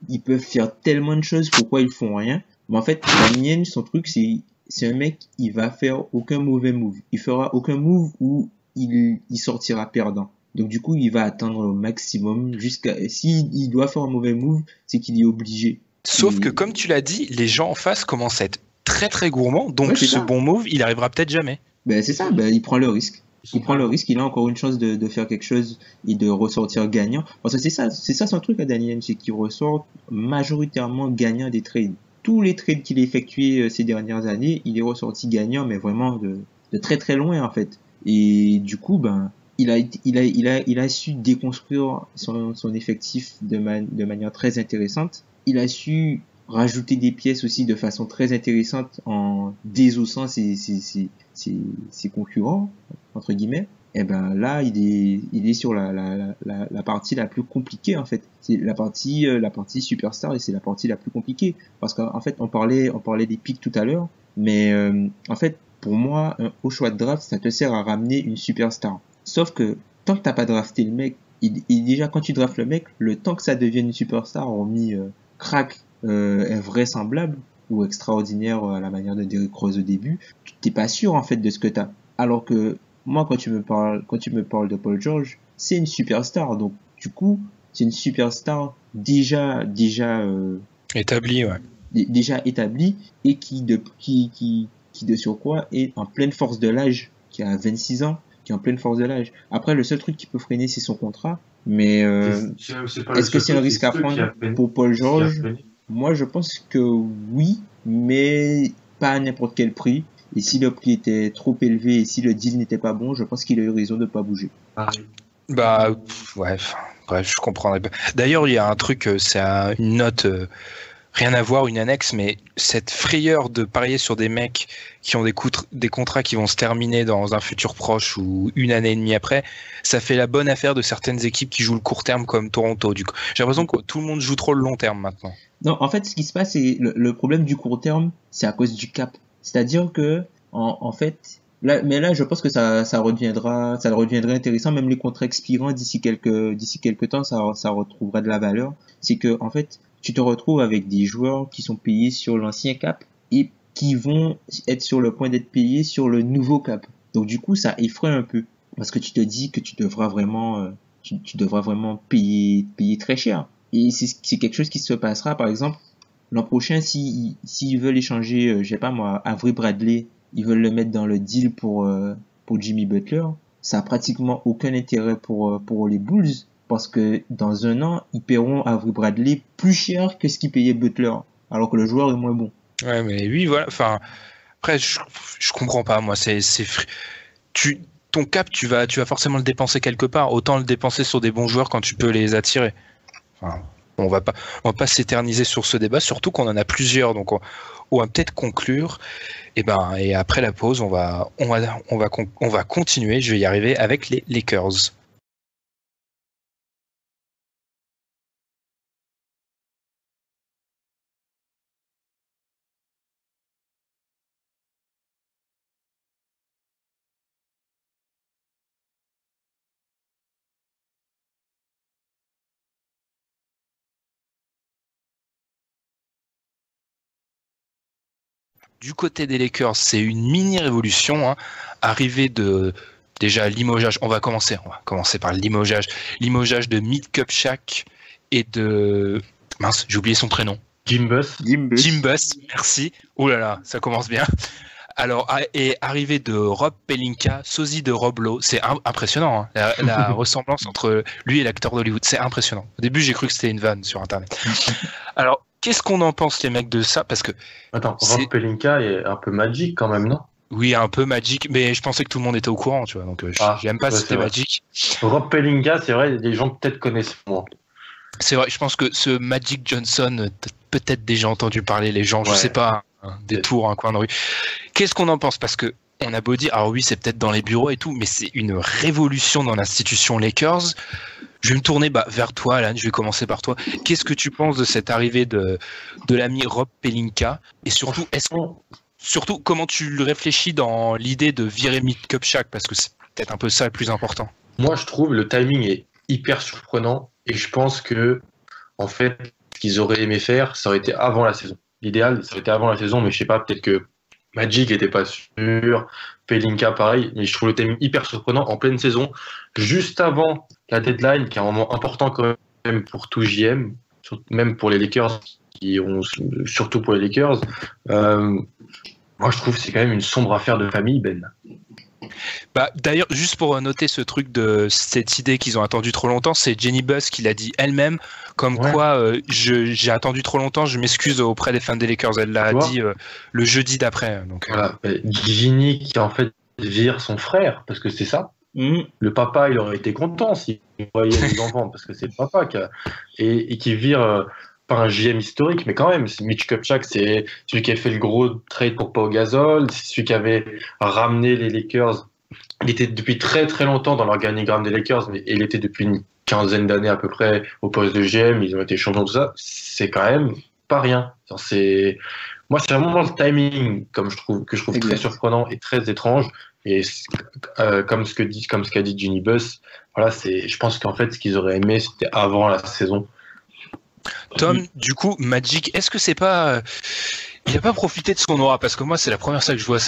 ils peuvent faire tellement de choses, pourquoi ils font rien? Mais en fait, Danny Ainge, son truc, c'est un mec, il va faire aucun mauvais move. Il fera aucun move où il sortira perdant. Donc, du coup, il va attendre au maximum s'il doit faire un mauvais move, c'est qu'il est obligé. Sauf que, comme tu l'as dit, les gens en face commencent à être très très gourmands, donc ce bon move, il arrivera peut-être jamais. Ben, c'est ça, il prend le risque. Il prend le risque, il a encore une chance de faire quelque chose et de ressortir gagnant. Parce que c'est ça son truc à Danny Ainge, c'est qu'il ressort majoritairement gagnant des trades. Tous les trades qu'il a effectués ces dernières années, il est ressorti gagnant, mais vraiment de très très loin en fait. Et du coup, il a su déconstruire son effectif de manière très intéressante. Il a su rajouter des pièces aussi de façon très intéressante en désossant ses concurrents, entre guillemets. Et là, il est sur la partie la plus compliquée, en fait. C'est la partie superstar et c'est la partie la plus compliquée. Parce qu'en fait, on parlait des pics tout à l'heure, mais en fait, pour moi, un haut choix de draft, ça te sert à ramener une superstar. Sauf que tant que t'as pas drafté le mec, déjà quand tu draftes le mec, le temps que ça devienne une superstar, hormis crack invraisemblable ou extraordinaire à la manière de Derrick Rose au début, tu t'es pas sûr en fait de ce que t'as. Alors que moi, quand tu me parles de Paul George, c'est une superstar. Donc du coup, c'est une superstar déjà établie, ouais. Déjà établie et qui de surcroît est en pleine force de l'âge, qui a 26 ans, qui est en pleine force de l'âge. Après, le seul truc qui peut freiner, c'est son contrat. Mais est-ce que c'est un risque à prendre pour Paul George? Moi, je pense que oui, mais pas à n'importe quel prix. Et si le prix était trop élevé et si le deal n'était pas bon, je pense qu'il a eu raison de ne pas bouger. Ouais, bref, je comprendrais pas. D'ailleurs, il y a un truc, c'est une note, rien à voir, une annexe, mais cette frayeur de parier sur des mecs qui ont des contrats qui vont se terminer dans un futur proche ou une année et demie après, ça fait la bonne affaire de certaines équipes qui jouent le court terme comme Toronto. Du coup, j'ai l'impression que tout le monde joue trop le long terme maintenant. Non, en fait, ce qui se passe, c'est le problème du court terme, c'est à cause du cap. C'est-à-dire que, en fait, là, je pense que ça redeviendrait intéressant, même les contrats expirants d'ici quelques temps, ça retrouvera de la valeur. C'est que, en fait, tu te retrouves avec des joueurs qui sont payés sur l'ancien cap et qui vont être sur le point d'être payés sur le nouveau cap. Donc, du coup, ça effraie un peu. Parce que tu te dis que tu devras vraiment payer très cher. Et c'est quelque chose qui se passera, par exemple, l'an prochain, s'ils veulent échanger, je sais pas moi, Avery Bradley, ils veulent le mettre dans le deal pour Jimmy Butler, ça a pratiquement aucun intérêt pour les Bulls, parce que dans un an, ils paieront Avery Bradley plus cher que ce qu'ils payaient Butler, alors que le joueur est moins bon. Ouais, mais oui, voilà. Enfin, après, je comprends pas, moi. Ton cap, tu vas forcément le dépenser quelque part. Autant le dépenser sur des bons joueurs quand tu peux les attirer. Enfin, on va pas s'éterniser sur ce débat, surtout qu'on en a plusieurs. Donc, on va peut-être conclure. Et après la pause, on va continuer. Je vais y arriver avec les Lakers. Du côté des Lakers, c'est une mini-révolution. Hein. Arrivée de déjà limogeage. On va commencer par le limogeage. Limogeage de Mid Kupchak et de... Mince, j'ai oublié son prénom. Jim Buss, merci. Oh là là, ça commence bien. Alors, et arrivée de Rob Pelinka, sosie de Rob Lowe. C'est impressionnant, hein, la ressemblance entre lui et l'acteur d'Hollywood. C'est impressionnant. Au début, j'ai cru que c'était une vanne sur Internet. Alors, qu'est-ce qu'on en pense, les mecs, de ça? Parce que Rob Pelinka est un peu Magic quand même, non? Oui, un peu Magic, mais je pensais que tout le monde était au courant, tu vois. Donc, j'aime pas si c'était Magic. Rob Pelinka, c'est vrai, les gens peut-être connaissent moins. C'est vrai, je pense que ce Magic Johnson, peut-être déjà entendu parler les gens, je sais pas, des tours, un coin de rue. Qu'est-ce qu'on en pense? Parce que on a beau dire, alors oui, c'est peut-être dans les bureaux et tout, mais c'est une révolution dans l'institution Lakers. Je vais me tourner vers toi, Alan, je vais commencer par toi. Qu'est-ce que tu penses de cette arrivée de l'ami Rob Pelinka? Et surtout, comment tu le réfléchis dans l'idée de virer Mid Kupchak? Parce que c'est peut-être un peu ça le plus important. Moi, je trouve le timing est hyper surprenant et je pense que, en fait, ce qu'ils auraient aimé faire, ça aurait été avant la saison. L'idéal, ça aurait été avant la saison, mais je sais pas, peut-être que Magic n'était pas sûr, Pelinka pareil, mais je trouve le timing hyper surprenant en pleine saison, juste avant la deadline, qui est un moment important quand même pour tout JM, même pour les Lakers, surtout pour les Lakers. Moi, je trouve que c'est quand même une sombre affaire de famille, Ben. D'ailleurs, juste pour noter ce truc de cette idée qu'ils ont attendu trop longtemps, c'est Jenny Buss qui l'a dit elle-même, comme quoi j'ai attendu trop longtemps, je m'excuse auprès des fans des Lakers. Elle l'a dit le jeudi d'après. Donc, voilà. Ginny qui en fait vire son frère, parce que c'est ça. Le papa, il aurait été content s'il voyait les enfants, parce que c'est le papa et qui vire pas un GM historique, mais quand même, Mitch Kupchak, c'est celui qui a fait le gros trade pour Pau Gasol, c'est celui qui avait ramené les Lakers. Il était depuis très très longtemps dans l'organigramme des Lakers, mais il était depuis une quinzaine d'années à peu près au poste de GM, ils ont été champions, tout ça. C'est quand même pas rien. Moi, c'est vraiment le timing que je trouve très surprenant et très étrange. Et comme ce qu'a dit Ginny Buss, voilà, je pense qu'en fait, ce qu'ils auraient aimé, c'était avant la saison. Tom, du coup, Magic, est-ce que c'est pas... Il n'a pas profité de son aura, parce que moi, c'est la première fois que je vois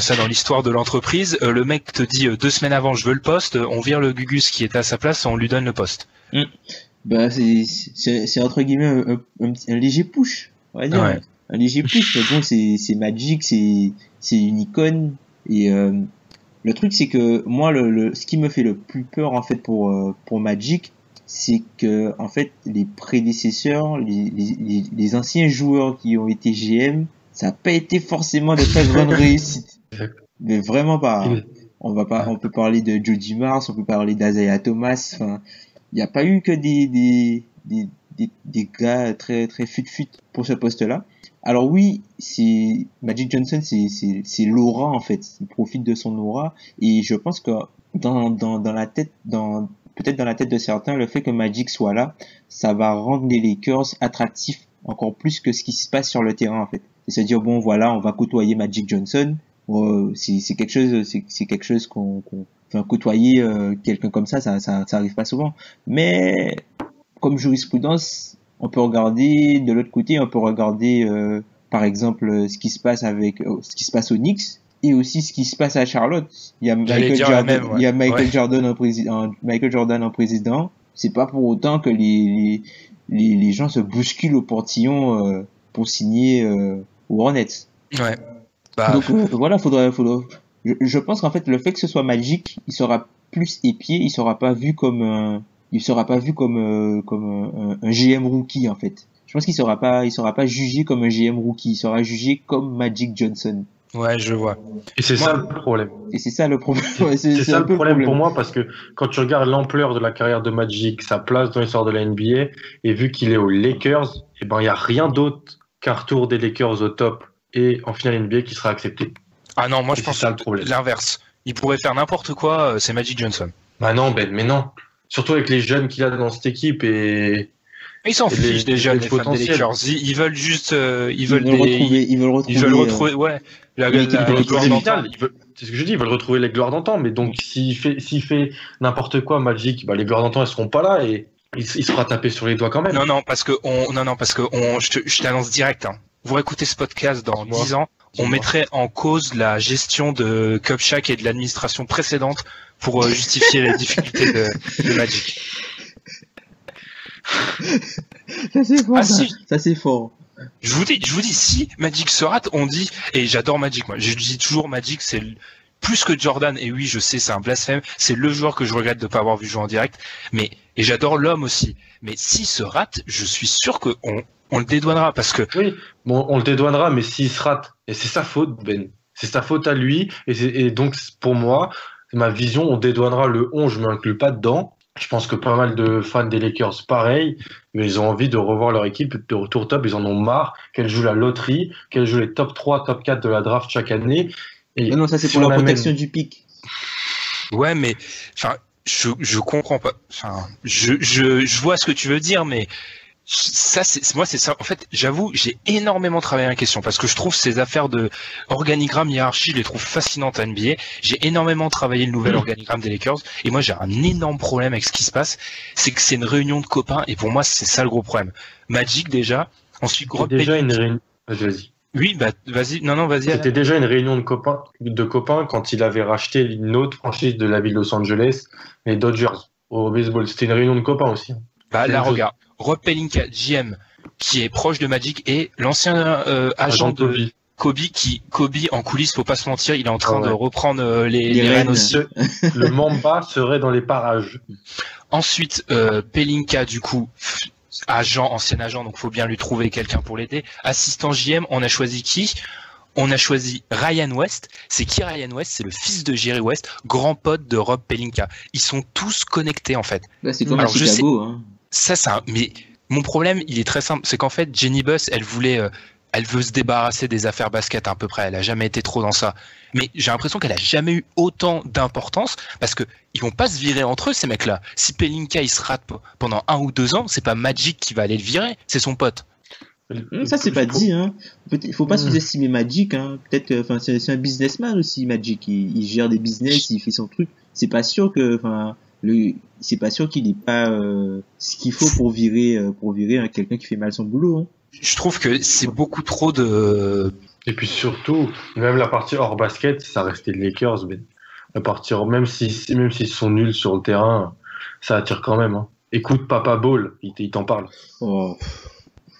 ça dans l'histoire de l'entreprise. Le mec te dit 2 semaines avant, je veux le poste, on vire le Gugus qui était à sa place, on lui donne le poste. C'est entre guillemets un léger push, on va dire. Ouais. Un léger push, mais bon, c'est Magic, c'est une icône. Et le truc, c'est que moi, ce qui me fait le plus peur, en fait, pour Magic, c'est que en fait les prédécesseurs, les anciens joueurs qui ont été GM, ça n'a pas été forcément de très grandes réussites. Mais vraiment pas. On peut parler de Joe Dumars, on peut parler d'Isaiah Thomas. Enfin, il n'y a pas eu que des gars très très fut pour ce poste-là. Alors oui, c'est Magic Johnson, c'est l'aura en fait. Il profite de son aura et je pense que dans la tête peut-être dans la tête de certains, le fait que Magic soit là, ça va rendre les Lakers attractifs encore plus que ce qui se passe sur le terrain en fait. C'est se dire bon voilà, on va côtoyer Magic Johnson. C'est quelque chose qu'on enfin côtoyer quelqu'un comme ça arrive pas souvent. Mais comme jurisprudence, on peut regarder de l'autre côté, on peut regarder par exemple ce qui se passe au Knicks. Et aussi ce qui se passe à Charlotte. Il y a Michael Jordan en président. C'est pas pour autant que les gens se bousculent au portillon pour signer aux Hornets. Ouais. Bah, Donc voilà, faudrait. Je pense qu'en fait le fait que ce soit Magic, il sera plus épié, il sera pas vu comme un GM rookie en fait. Je pense qu'il sera pas jugé comme un GM rookie, il sera jugé comme Magic Johnson. ouais, je vois. Et c'est ça le problème. Et c'est ça le problème. Ouais, C'est ça un le peu problème pour moi, parce que quand tu regardes l'ampleur de la carrière de Magic, sa place dans l'histoire de la NBA, et vu qu'il est aux Lakers, eh ben, il n'y a rien d'autre qu'un retour des Lakers au top et en finale NBA qui sera accepté. Ah non, moi je Et pense c'est ça le problème. l'inverse. Il pourrait faire n'importe quoi, c'est Magic Johnson. Bah non, Ben, mais non. Surtout avec les jeunes qu'il a dans cette équipe et Ils s'en Et fichent déjà, les les fans des potentiels. Lakers. Ils veulent juste. Ils veulent retrouver. Ouais. La une équipe de gloire les d'antan. finales. C'est ce que je dis, ils veulent retrouver les gloires d'antan. Mais donc, s'il fait n'importe quoi, Magic, bah, les gloires d'antan, elles seront pas là et il se fera taper sur les doigts quand même. Non, parce que je t'annonce direct. Hein. Vous réécoutez ce podcast dans 10 ans, on mettrait en cause la gestion de Kupchak et de l'administration précédente pour justifier les difficultés de Magic. Ça c'est fort. Ah, ça. si. Ça c'est fort. Je vous dis, si Magic se rate, on dit, et j'adore Magic, moi, je dis toujours Magic, c'est plus que Jordan, et oui, je sais, c'est un blasphème, c'est le joueur que je regrette de ne pas avoir vu jouer en direct, et j'adore l'homme aussi. Mais s'il se rate, je suis sûr qu'on le dédouanera, parce que... Oui, bon, on le dédouanera, mais s'il se rate, et c'est sa faute, Ben. C'est sa faute à lui, et donc, pour moi, ma vision, on dédouanera le 11, je ne m'inclus pas dedans. Je pense que pas mal de fans des Lakers, pareil, mais ils ont envie de revoir leur équipe de retour top. Ils en ont marre qu'elle joue la loterie, qu'elle joue les top 3, top 4 de la draft chaque année. Et Non, ça c'est si pour on la amène- protection du pic. Ouais, mais, enfin, je comprends pas, enfin, je vois ce que tu veux dire, mais ça, moi, c'est ça. En fait, j'avoue, j'ai énormément travaillé la question parce que je trouve ces affaires de organigramme, hiérarchie, je les trouve fascinantes à NBA. J'ai énormément travaillé le nouvel organigramme des Lakers et moi, j'ai un énorme problème avec ce qui se passe. C'est que c'est une réunion de copains et pour moi, c'est ça le gros problème. Magic déjà. Ensuite, C'était déjà une réunion. Vas-y. Oui, bah, vas-y. Non, vas-y. C'était déjà une réunion de copains quand il avait racheté une autre franchise de la ville de Los Angeles, les Dodgers, au baseball. C'était une réunion de copains aussi. Bah, C'est là, la chose. regarde. Rob Pelinka, GM, qui est proche de Magic et l'ancien agent de Kobe en coulisses, faut pas se mentir, il est en train de reprendre les rênes aussi. Le Mamba serait dans les parages. Ensuite, Pelinka, du coup, ancien agent, donc faut bien lui trouver quelqu'un pour l'aider. Assistant JM, on a choisi qui? On a choisi Ryan West. C'est qui Ryan West? C'est le fils de Jerry West, grand pote de Rob Pelinka. Ils sont tous connectés en fait. Là, c'est comme à Alors, je Chicago. Hein. Mais mon problème, il est très simple. C'est qu'en fait, Jenny Buss, elle veut se débarrasser des affaires basket à peu près. Elle a jamais été trop dans ça. Mais j'ai l'impression qu'elle a jamais eu autant d'importance parce que ils vont pas se virer entre eux, ces mecs-là. Si Pelinka, il se rate pendant 1 ou 2 ans, c'est pas Magic qui va aller le virer, c'est son pote. Ça c'est pas dit. Hein. Il faut pas sous-estimer Magic. Hein. Peut-être, enfin, c'est un businessman aussi, Magic. Il gère des business, il fait son truc. C'est pas sûr que, enfin, c'est pas sûr qu'il ait pas ce qu'il faut pour virer quelqu'un qui fait mal son boulot. Hein. Je trouve que c'est beaucoup trop de... Et puis surtout, même la partie hors basket, ça restait les Lakers. Mais la partie, même s'ils sont nuls sur le terrain, ça attire quand même. Hein. Écoute Papa Ball, il t'en parle. Oh.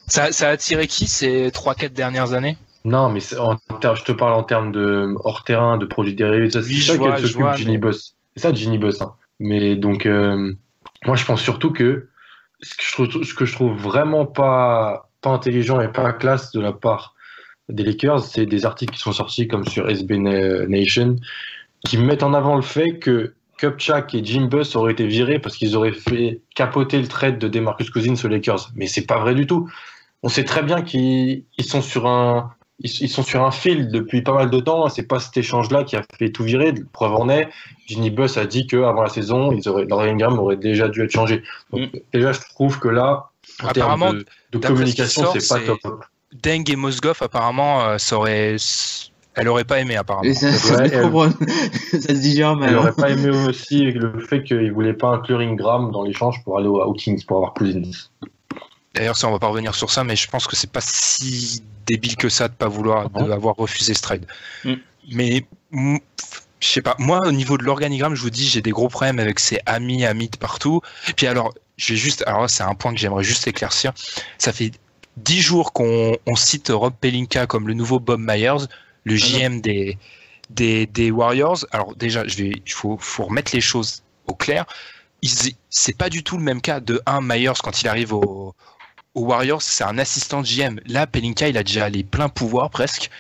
Ça a attiré qui ces 3-4 dernières années? Non, mais je te parle en termes de hors terrain, de produits dérivés. C'est ça qu'elle s'occupe, Ginny Buss. C'est ça, Ginny Buss. Hein. Mais donc, moi, je pense surtout que ce que je trouve vraiment pas intelligent et pas classe de la part des Lakers, c'est des articles qui sont sortis comme sur SB Nation qui mettent en avant le fait que Kupchak et Jim Buss auraient été virés parce qu'ils auraient fait capoter le trade de DeMarcus Cousins aux Lakers. Mais c'est pas vrai du tout. On sait très bien qu'ils sont sur un fil depuis pas mal de temps. C'est pas cet échange-là qui a fait tout virer. Preuve en est, Ginny Buss a dit qu'avant la saison, leur organigramme aurait déjà dû être changé. Donc, déjà, je trouve que là, en apparemment, termes de communication, c'est pas top. Deng et Mozgov, apparemment, elle aurait pas aimé, apparemment. Ça se digère mal. Elle aurait pas aimé aussi le fait qu'ils voulaient pas inclure Ingram dans l'échange pour aller aux Kings, pour avoir Cousins. D'ailleurs, ça, on va pas revenir sur ça, mais je pense que c'est pas si débile que ça de pas vouloir, avoir refusé ce trade. Mais, je sais pas, moi, au niveau de l'organigramme, je vous dis, j'ai des gros problèmes avec ces amis de partout. Puis alors, alors là, c'est un point que j'aimerais juste éclaircir. Ça fait 10 jours qu'on cite Rob Pelinka comme le nouveau Bob Myers, le GM des Warriors. Alors déjà, il faut remettre les choses au clair. C'est pas du tout le même cas. De Myers, quand il arrive aux Warriors, c'est un assistant GM. Là, Pelinka, il a déjà les pleins pouvoirs presque.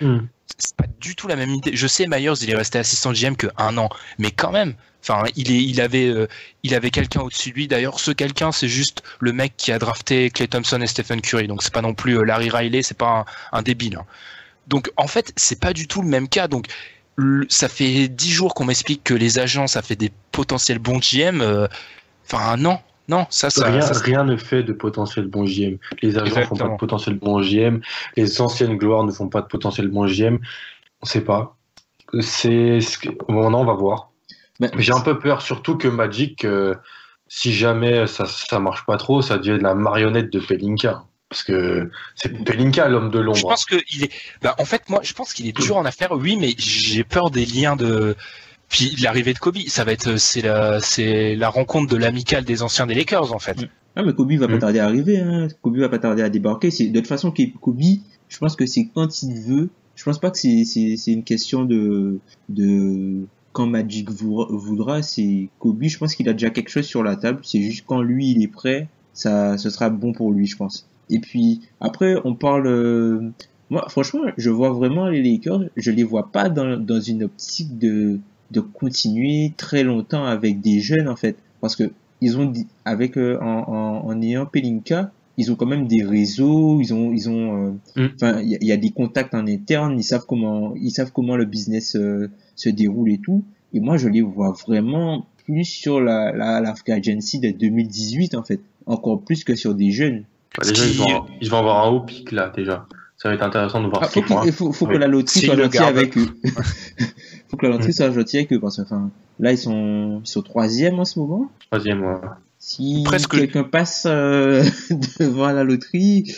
C'est pas du tout la même idée. Je sais, Myers, il est resté assistant GM que 1 an, mais quand même. Enfin, il avait quelqu'un au-dessus de lui. D'ailleurs, ce quelqu'un, c'est juste le mec qui a drafté Klay Thompson et Stephen Curry. Donc, c'est pas non plus Larry Riley, c'est pas un débile. Hein. Donc, en fait, c'est pas du tout le même cas. Donc, ça fait 10 jours qu'on m'explique que les agents, ça fait des potentiels bons GM. Enfin, non, rien ne fait de potentiel bon GM. Les agents ne font pas de potentiel bon GM. Les anciennes gloires ne font pas de potentiel bon GM. On sait pas. On va voir. J'ai un peu peur, surtout que Magic, si jamais ça marche pas trop, ça devient la marionnette de Pelinka. Parce que c'est Pelinka l'homme de l'ombre. Je pense qu'il est. En fait, moi, je pense qu'il est dur en affaire. Oui, mais j'ai peur des liens de. Puis l'arrivée de Kobe, ça va être c'est la rencontre de l'amicale des anciens des Lakers en fait. Ah mais Kobe va pas tarder à arriver. Hein. Kobe va pas tarder à débarquer. De toute façon, Kobe, je pense que c'est quand il veut. Je pense pas que c'est une question de quand Magic voudra. C'est Kobe. Je pense qu'il a déjà quelque chose sur la table. C'est juste quand lui il est prêt, ce sera bon pour lui, je pense. Et puis après, on parle. Moi, franchement, je vois vraiment les Lakers. Je les vois pas dans une optique de continuer très longtemps avec des jeunes en fait, parce que ils ont en ayant Pelinka, ils ont quand même des réseaux, ils ont enfin il y a des contacts en interne, ils savent comment le business se déroule et tout. Et moi je les vois vraiment plus sur la free agency de 2018 en fait, encore plus que sur des jeunes. Déjà ils vont avoir un haut pic là déjà. Ça va être intéressant de voir ce qu'ils font. Il faut que la loterie soit gentille avec eux. Faut que la loterie soit gentille avec eux parce que là ils sont 3e en ce moment. 3e, ouais. Si quelqu'un passe devant la loterie.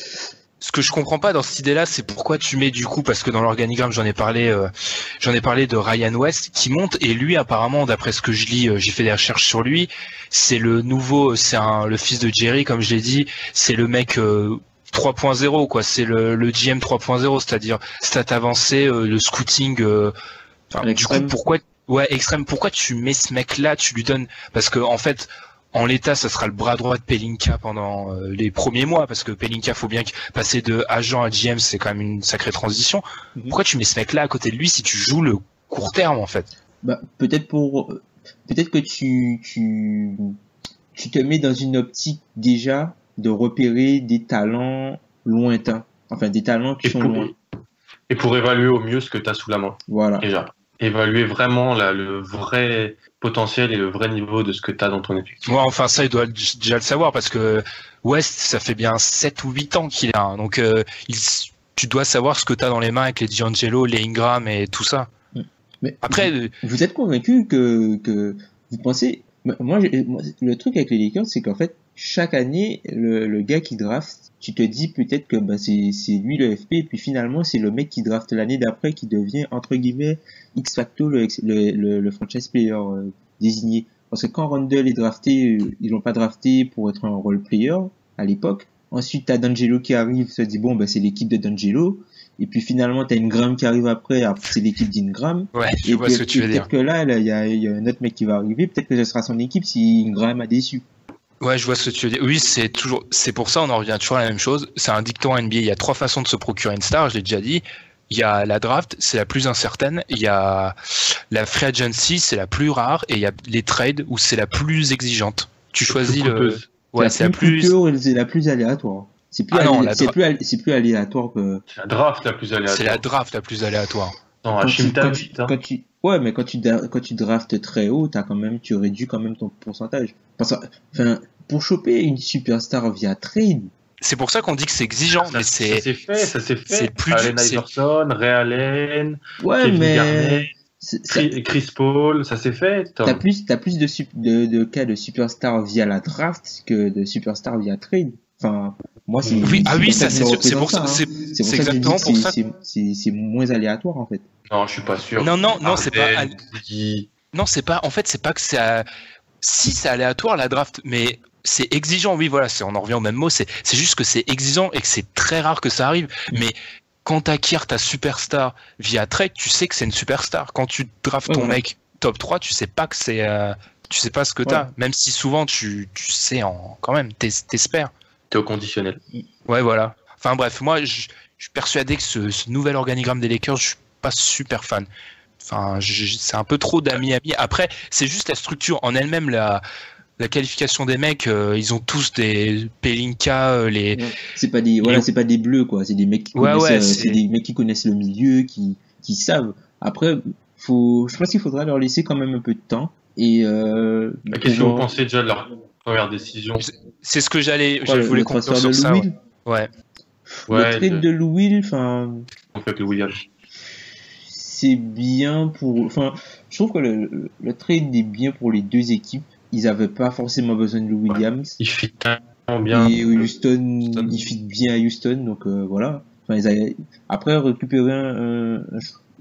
Ce que je comprends pas dans cette idée-là, c'est pourquoi tu mets du coup, parce que dans l'organigramme j'en ai parlé de Ryan West qui monte, et lui apparemment, d'après ce que je lis, j'ai fait des recherches sur lui, c'est le fils de Jerry, comme je l'ai dit, c'est le mec 3.0 quoi, c'est le GM 3.0, c'est-à-dire stat avancé, le scouting. Du coup, pourquoi tu mets ce mec-là, tu lui donnes, parce que en fait, en l'état, ça sera le bras droit de Pelinka pendant les premiers mois, parce que Pelinka, faut bien passer de agent à GM, c'est quand même une sacrée transition. Pourquoi tu mets ce mec-là à côté de lui si tu joues le court terme en fait? Peut-être que tu te mets dans une optique déjà de repérer des talents lointains, enfin des talents qui sont loin. Et pour évaluer au mieux ce que tu as sous la main. Voilà. Déjà. Évaluer vraiment le vrai potentiel et le vrai niveau de ce que tu as dans ton effectif. Ouais, enfin ça, il doit déjà le savoir parce que West, ça fait bien 7 ou 8 ans qu'il a. Donc tu dois savoir ce que tu as dans les mains avec les D'Angelo, les Ingram et tout ça. Mais après, vous êtes convaincu que vous pensez... Moi, le truc avec les Lakers, c'est qu'en fait, chaque année, le gars qui draft, tu te dis peut-être que c'est lui le FP, et puis finalement, c'est le mec qui draft l'année d'après qui devient, entre guillemets, X facto le franchise player désigné. Parce que quand Randle est drafté, ils l'ont pas drafté pour être un role player à l'époque. Ensuite, t'as D'Angelo qui arrive, tu te dis bon, c'est l'équipe de D'Angelo. Et puis finalement, t'as Ingram qui arrive après c'est l'équipe d'Ingram. Ouais, je vois ce que tu veux dire. Peut-être que là, il y a un autre mec qui va arriver, peut-être que ce sera son équipe si Ingram a déçu. Ouais, je vois ce que tu veux dire. Oui, c'est pour ça, on en revient toujours à la même chose. C'est un dicton NBA. Il y a 3 façons de se procurer une star, je l'ai déjà dit. Il y a la draft, c'est la plus incertaine. Il y a la free agency, c'est la plus rare. Et il y a les trades où c'est la plus exigeante. Tu choisis Ouais, c'est la plus aléatoire. C'est plus aléatoire que... C'est la draft la plus aléatoire. C'est la draft la plus aléatoire. Non, Ouais, mais quand tu draftes très haut, tu réduis quand même ton pourcentage. Parce que, pour choper une superstar via trade. C'est pour ça qu'on dit que c'est exigeant, mais ça s'est fait. C'est plus Allen Iverson, Ray Allen, ouais, Kevin mais Garnett, Chris Paul, ça s'est fait. T'as plus de cas de superstar via la draft que de superstar via trade. Enfin, moi c'est c'est pour ça, c'est exactement pour ça. C'est moins aléatoire en fait. Non, je suis pas sûr. Non, c'est pas. Non, c'est pas. En fait, c'est pas que c'est. Si c'est aléatoire la draft, mais c'est exigeant, oui, voilà, on en revient au même mot, c'est juste que c'est exigeant et que c'est très rare que ça arrive. Mais quand t'acquiers ta superstar via trade, tu sais que c'est une superstar. Quand tu draftes ton mec top 3, tu sais pas que c'est, tu sais pas ce que t'as. Même si souvent tu sais quand même, t'espères. T'es au conditionnel. Ouais, voilà. Enfin bref, moi, je suis persuadé que ce nouvel organigramme des Lakers, je suis pas super fan. Enfin, c'est un peu trop d'amis-amis. Après, c'est juste la structure en elle-même, la qualification des mecs. Ils ont tous des Pelinka, c'est pas des bleus, quoi. C'est des mecs qui connaissent, c'est des mecs qui connaissent le milieu, qui savent. Après, je pense qu'il faudra leur laisser quand même un peu de temps. Et qu'est-ce que vous pensez déjà de leur première décision? C'est ce que je voulais conclure sur ça. Ouais. Le trade de Lou Will, enfin. En fait, le Williams. C'est bien pour. Enfin, je trouve que le trade est bien pour les deux équipes. Ils n'avaient pas forcément besoin de Lou Williams. Il fit tellement bien. Et Houston, il fit bien à Houston, donc voilà. Enfin, après, récupérer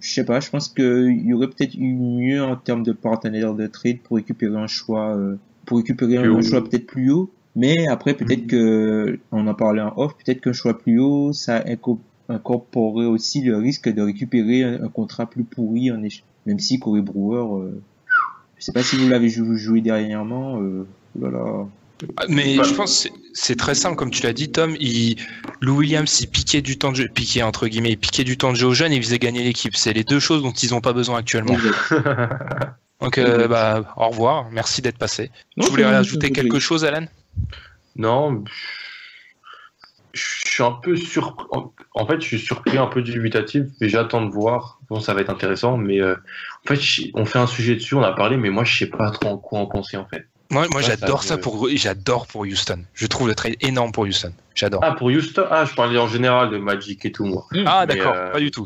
je sais pas, je pense qu'il y aurait peut-être eu mieux en termes de partenaire de trade pour récupérer un choix, choix peut-être plus haut. Mais après, peut-être que, on en parlait en off, peut-être qu'un choix plus haut, ça incorporerait aussi le risque de récupérer un contrat plus pourri en échange. Même si Corey Brewer, je sais pas si vous l'avez joué dernièrement, voilà. Mais je pense que c'est très simple, comme tu l'as dit, Tom. Lou Williams, il piquait du temps de jeu, entre guillemets, il piquait du temps de jeu aux jeunes et il faisait gagner l'équipe. C'est les deux choses dont ils n'ont pas besoin actuellement. Donc, au revoir. Merci d'être passé. Tu voulais rajouter quelque chose, Alan? Non. Je suis un peu surpris. En fait, je suis surpris, un peu dubitatif, mais j'attends de voir. Bon, ça va être intéressant, mais en fait, on fait un sujet dessus, on a parlé, mais moi, je sais pas trop quoi en penser, en fait. Moi, j'adore j'adore pour Houston. Je trouve le trade énorme pour Houston. J'adore. Ah, pour Houston? Ah, je parlais en général de Magic et tout, moi. Ah, d'accord, pas du tout.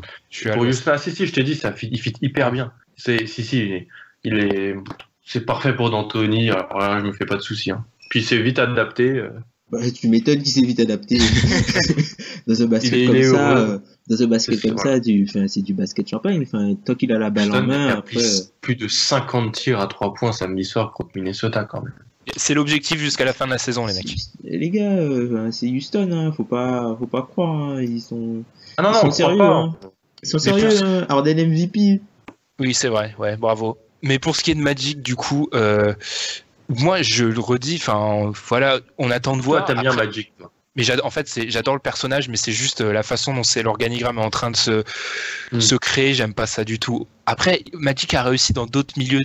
Pour Houston, si, je t'ai dit, il fit hyper bien. C'est parfait pour D'Antoni. Alors là, je me fais pas de soucis. Hein. Puis c'est vite adapté. Tu m'étonnes qu'il s'est vite adapté. Dans un basket comme ça, c'est du basket champagne. Enfin, tant qu'il a la balle en main, après. Plus de 50 tirs à 3 points samedi soir contre Minnesota, quand même. C'est l'objectif jusqu'à la fin de la saison, les mecs. Les gars, c'est Houston, hein. Faut pas croire, hein. Ils sont sérieux, hein. Ils sont sérieux, hein. Harden MVP. Oui, c'est vrai. Ouais, bravo. Mais pour ce qui est de Magic, du coup, moi, je le redis, enfin, voilà, on attend de voir. Toi, t'aimes bien Magic, toi. Mais j'adore le personnage, mais c'est juste la façon dont l'organigramme est en train de se créer. J'aime pas ça du tout. Après, Magic a réussi dans d'autres milieux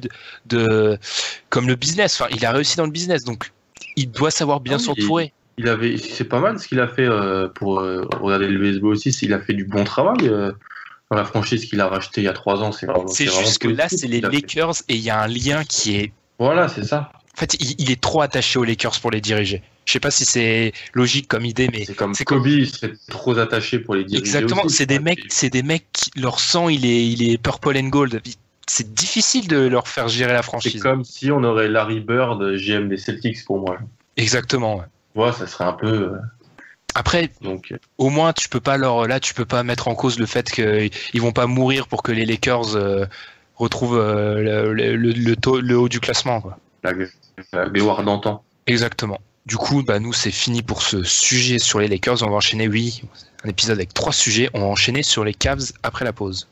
comme le business. Enfin, il a réussi dans le business, donc il doit savoir bien s'entourer. C'est pas mal ce qu'il a fait pour regarder le baseball aussi. Il a fait du bon travail dans la franchise qu'il a racheté il y a 3 ans. C'est juste que là, c'est les Lakers et il y a un lien qui est. Voilà, c'est ça. En fait, il est trop attaché aux Lakers pour les diriger. Je sais pas si c'est logique comme idée, mais c'est Kobe, il serait trop attaché pour les diriger. Exactement, aussi, c'est des mecs leur sang il est purple and gold. C'est difficile de leur faire gérer la franchise. C'est comme si on aurait Larry Bird, GM des Celtics pour moi. Exactement. Ouais, ça serait un peu. Après, au moins tu peux pas mettre en cause le fait qu'ils vont pas mourir pour que les Lakers retrouvent le haut du classement, quoi. La gloire d'antan. Exactement. Du coup, nous, c'est fini pour ce sujet sur les Lakers. On va enchaîner, un épisode avec 3 sujets. On va enchaîner sur les Cavs après la pause.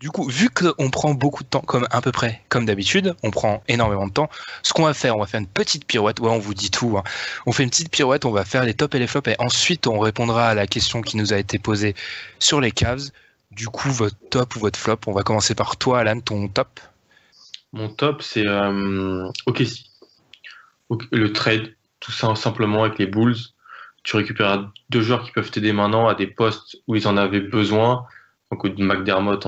Du coup, vu qu'on prend beaucoup de temps, à peu près comme d'habitude, on prend énormément de temps, ce qu'on va faire, on va faire une petite pirouette, on vous dit tout, hein. On fait une petite pirouette, on va faire les tops et les flops, et ensuite on répondra à la question qui nous a été posée sur les Cavs. Du coup, votre top ou votre flop, on va commencer par toi, Alan, ton top. Mon top, c'est OKC. Le trade, tout ça simplement avec les Bulls. Tu récupères 2 joueurs qui peuvent t'aider maintenant à des postes où ils en avaient besoin. Donc McDermott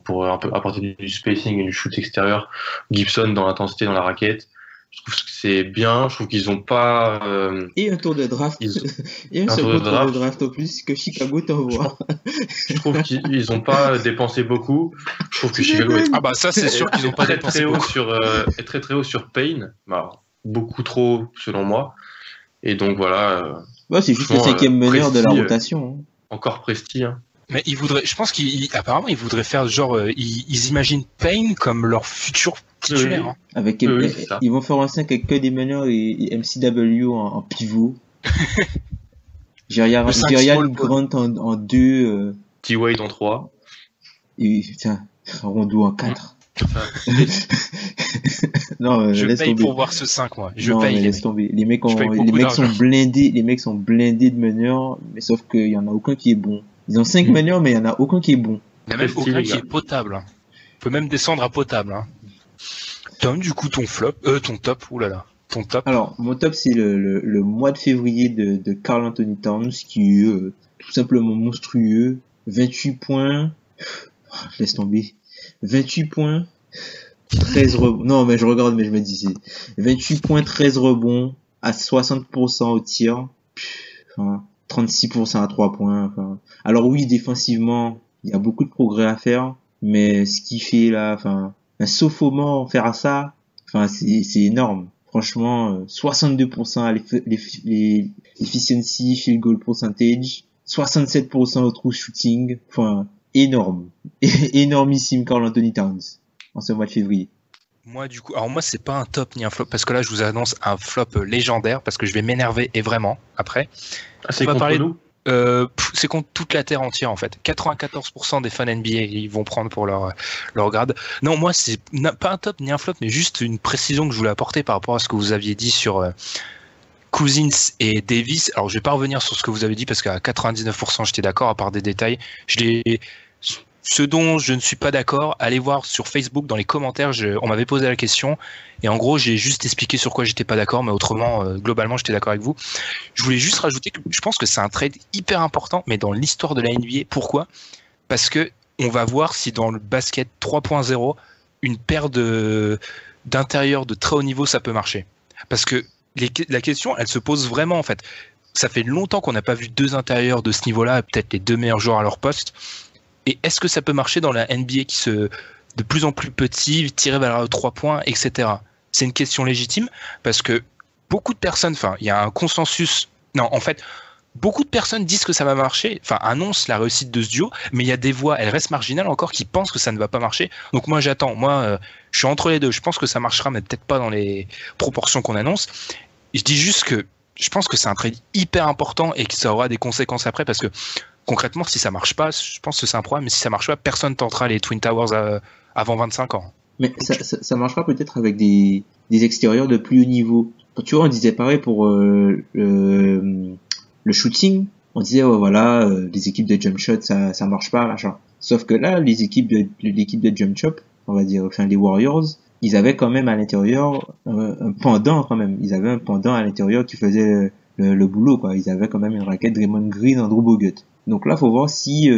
pour un peu apporter du spacing et du shoot extérieur, Gibson dans l'intensité dans la raquette, Je trouve que c'est bien. Je trouve qu'ils ont pas. Et un tour de draft. Ils- Et un un second tour de tour de draft. draft en plus que Chicago t'envoie. Je trouve qu'ils ont pas dépensé beaucoup. Je trouve que Chicago est Ah bah ça c'est sûr qu'ils ont pas très dépensé très haut beaucoup. est très très haut sur Payne. Bah, beaucoup trop haut, selon moi. Et donc voilà, Ouais, c'est juste le Franchement, 5e meneur de la Presti, rotation. Hein. encore Presti. Hein. Mais je pense qu'apparemment ils voudraient faire genre, ils imaginent Payne comme leur futur titulaire. Oui. Hein. Avec, Oui, c'est ça. ils vont faire un 5 avec que des meneurs et MCW en pivot. Jerian Le 5 Jerian small Grant en 2 T-Wade en 3. et putain, Rondo en 4. Non, Je laisse paye tomber. pour voir ce 5 moi. Je Non, paye mais les laisse mecs. tomber. Les mecs, Je paye les beaucoup mecs sont d'argent. blindés, les mecs sont blindés de meneurs, mais sauf qu'il y en a aucun qui est bon. Ils ont 5 meneurs, mais il y en a aucun qui est bon. Il y en a même Presti, aucun les qui gars. est potable. Hein. On peut même descendre à potable. Hein. Tom, du coup ton top, oulala, ton top. Alors, mon top, c'est le mois de février de Karl Anthony Towns, qui est tout simplement monstrueux. 28 points. Laisse tomber. 28 points. 13 rebonds. Non, mais je regarde, mais je me dis, c'est 28 points, 13 rebonds, à 60% au tir. Enfin, 36% à 3 points. Enfin. Alors oui, défensivement, il y a beaucoup de progrès à faire, mais ce qu'il fait là, enfin, un sophomore faire à ça, enfin, c'est énorme. Franchement, 62% à l'efficiency, field goal percentage, 67% au true shooting, enfin, énorme. Énormissime Karl Anthony Towns en ce mois de février. Moi du coup, alors moi c'est pas un top ni un flop parce que là je vous annonce un flop légendaire parce que je vais m'énerver et vraiment après. Ah, c'est On va contre parler- nous. C'est contre toute la terre entière en fait. 94% des fans NBA ils vont prendre pour leur grade. Non, moi c'est pas un top ni un flop, mais juste une précision que je voulais apporter par rapport à ce que vous aviez dit sur Cousins et Davis. Alors je vais pas revenir sur ce que vous avez dit parce qu'à 99% j'étais d'accord à part des détails. Ce dont je ne suis pas d'accord, allez voir sur Facebook dans les commentaires, on m'avait posé la question et en gros j'ai juste expliqué sur quoi j'étais pas d'accord, mais autrement globalement j'étais d'accord avec vous. Je voulais juste rajouter que je pense que c'est un trade hyper important, mais dans l'histoire de la NBA. Pourquoi ? Parce que on va voir si dans le basket 3.0 une paire d'intérieurs de très haut niveau ça peut marcher. Parce que la question elle se pose vraiment en fait. Ça fait longtemps qu'on n'a pas vu deux intérieurs de ce niveau-là, peut-être les deux meilleurs joueurs à leur poste. Et est-ce que ça peut marcher dans la NBA qui de plus en plus petit, tirer vers 3 points, etc. C'est une question légitime parce que beaucoup de personnes, enfin, il y a un consensus. Non, en fait, beaucoup de personnes disent que ça va marcher, enfin, annoncent la réussite de ce duo, mais il y a des voix, elles restent marginales encore, qui pensent que ça ne va pas marcher. Donc moi, j'attends. Moi, je suis entre les deux. Je pense que ça marchera, mais peut-être pas dans les proportions qu'on annonce. Je dis juste que je pense que c'est un trade hyper important et que ça aura des conséquences après parce que concrètement, si ça marche pas, je pense que c'est un problème, mais si ça marche pas, personne tentera les Twin Towers avant 25 ans. Mais ça marchera peut-être avec des extérieurs de plus haut niveau. Tu vois, on disait pareil pour le shooting. On disait, ouais, voilà, les équipes de jump shot, ça marche pas, machin. Sauf que là, l'équipe de jump shot, on va dire, enfin, les Warriors, ils avaient quand même à l'intérieur un pendant quand même. Ils avaient un pendant à l'intérieur qui faisait le boulot, quoi. Ils avaient quand même une raquette Draymond Green, Andrew Bogut. Donc là, faut voir si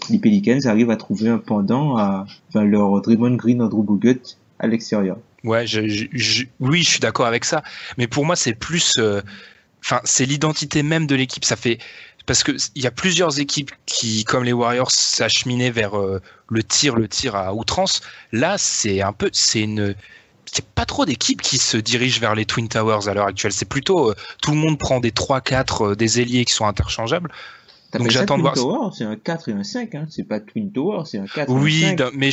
les Pelicans arrivent à trouver un pendant à leur Draymond Green, Andrew Bogut à l'extérieur. Ouais, oui, je suis d'accord avec ça. Mais pour moi, c'est plus, c'est l'identité même de l'équipe. Ça fait parce que il y a plusieurs équipes qui, comme les Warriors, s'acheminaient vers le tir à outrance. Là, c'est pas trop d'équipes qui se dirigent vers les Twin Towers à l'heure actuelle. C'est plutôt tout le monde prend des 3-4 des ailiers qui sont interchangeables. Donc j'attends de voir. Tower, c'est un 4 et un 5, hein. C'est pas Twin Tower, c'est un 4 oui, et un 5. Mais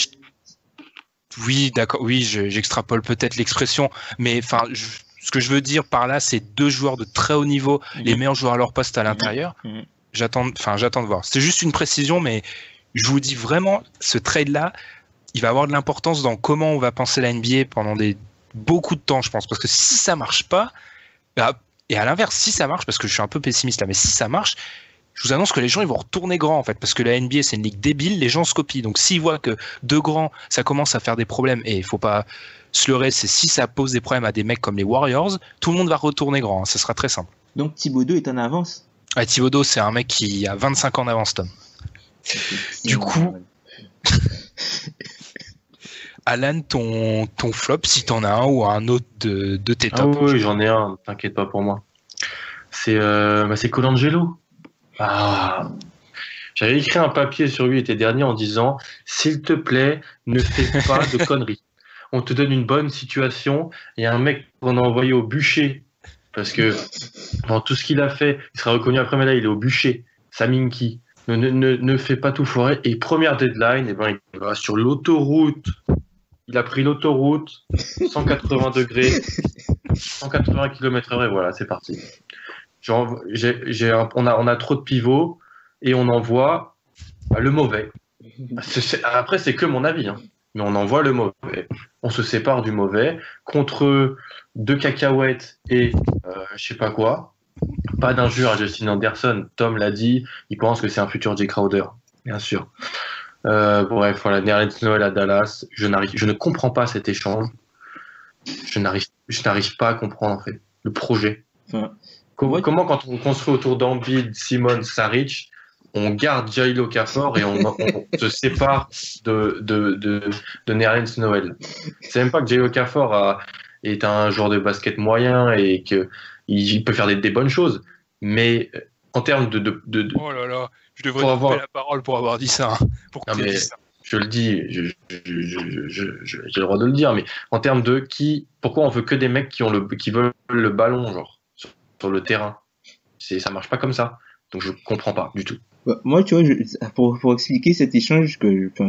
oui, d'accord. Oui, j'extrapole peut-être l'expression, mais enfin, ce que je veux dire par là, c'est deux joueurs de très haut niveau, les meilleurs joueurs à leur poste à l'intérieur. J'attends de voir. C'est juste une précision, mais je vous dis vraiment, ce trade-là, il va avoir de l'importance dans comment on va penser la NBA pendant beaucoup de temps, je pense. Parce que si ça marche pas, et à l'inverse, si ça marche, parce que je suis un peu pessimiste là, mais si ça marche, je vous annonce que les gens ils vont retourner grand en fait, parce que la NBA c'est une ligue débile, les gens se copient. Donc s'ils voient que deux grands, ça commence à faire des problèmes, et il faut pas se leurrer, c'est si ça pose des problèmes à des mecs comme les Warriors, tout le monde va retourner grand, hein, ce sera très simple. Donc Thibodeau est en avance. Thibodeau c'est un mec qui a 25 ans d'avance, Tom. Du coup, Alan, ton flop, si t'en as un ou un autre de tes Ah tops. oui, j'en ai un, t'inquiète pas pour moi. C'est Colangelo. Ah, j'avais écrit un papier sur lui l'été dernier en disant s'il te plaît, ne fais pas de conneries. On te donne une bonne situation. Il y a un mec qu'on a envoyé au bûcher parce que dans tout ce qu'il a fait, il sera reconnu après, mais là, il est au bûcher. Saminki. Ne fais pas tout foirer. Et première deadline, il va sur l'autoroute. Il a pris l'autoroute, 180 degrés, 180 km/h, et voilà, c'est parti. Genre, on a trop de pivots et on envoie le mauvais. Après, c'est que mon avis, hein. Mais on envoie le mauvais. On se sépare du mauvais contre 2 cacahuètes et je sais pas quoi. Pas d'injure à Justin Anderson. Tom l'a dit, il pense que c'est un futur Jay Crowder, bien sûr. Bref, voilà, Nerlens Noel à Dallas. Je ne comprends pas cet échange. Je n'arrive pas à comprendre en fait le projet. Enfin, Comment quand on construit autour d'Embiid, Simmons, Saric, on garde Jahlil Okafor et on se sépare de Nerlens Noel. C'est même pas que Jahlil Okafor est un joueur de basket moyen et qu'il peut faire des bonnes choses, mais en termes de Oh là là, je devrais te couper la parole pour avoir dit ça. Non, mais je le dis, j'ai le droit de le dire, mais en termes de pourquoi on veut que des mecs qui veulent le ballon, genre, sur le terrain. Ça marche pas comme ça. Donc je comprends pas du tout. Moi, tu vois, pour expliquer cet échange